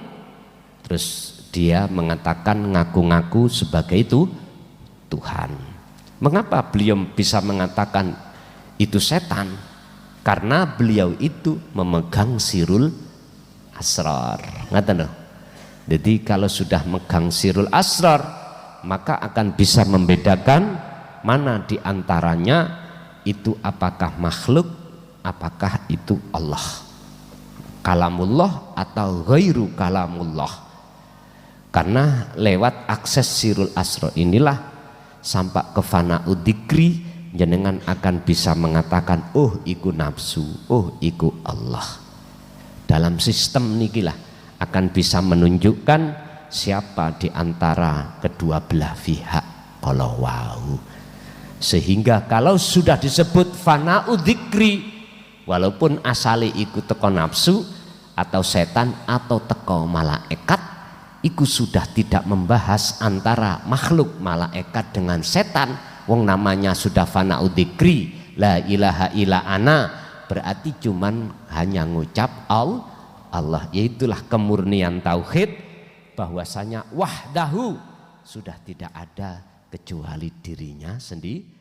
terus dia mengatakan ngaku-ngaku sebagai itu Tuhan. Mengapa beliau bisa mengatakan itu setan? Karena beliau itu memegang sirul asrar. Ngaten lho. Jadi kalau sudah megang sirul asrar, maka akan bisa membedakan mana di antaranya itu apakah makhluk, apakah itu Allah, kalamullah atau ghairu kalamullah. Karena lewat akses sirul asra inilah sampai ke fana'ud dzikri jenengan akan bisa mengatakan oh iku nafsu, oh iku Allah. Dalam sistem nikilah akan bisa menunjukkan siapa di antara kedua belah pihak kalau wau. Sehingga kalau sudah disebut fana'ud dzikri, walaupun asali iku teko nafsu atau setan atau teko malaikat, iku sudah tidak membahas antara makhluk malaikat dengan setan. Wong namanya sudah fana'ud dzikri, la ilaha illa ana, berarti cuman hanya ngucap Allah, yaitulah kemurnian tauhid bahwasanya wahdahu sudah tidak ada kecuali dirinya sendiri.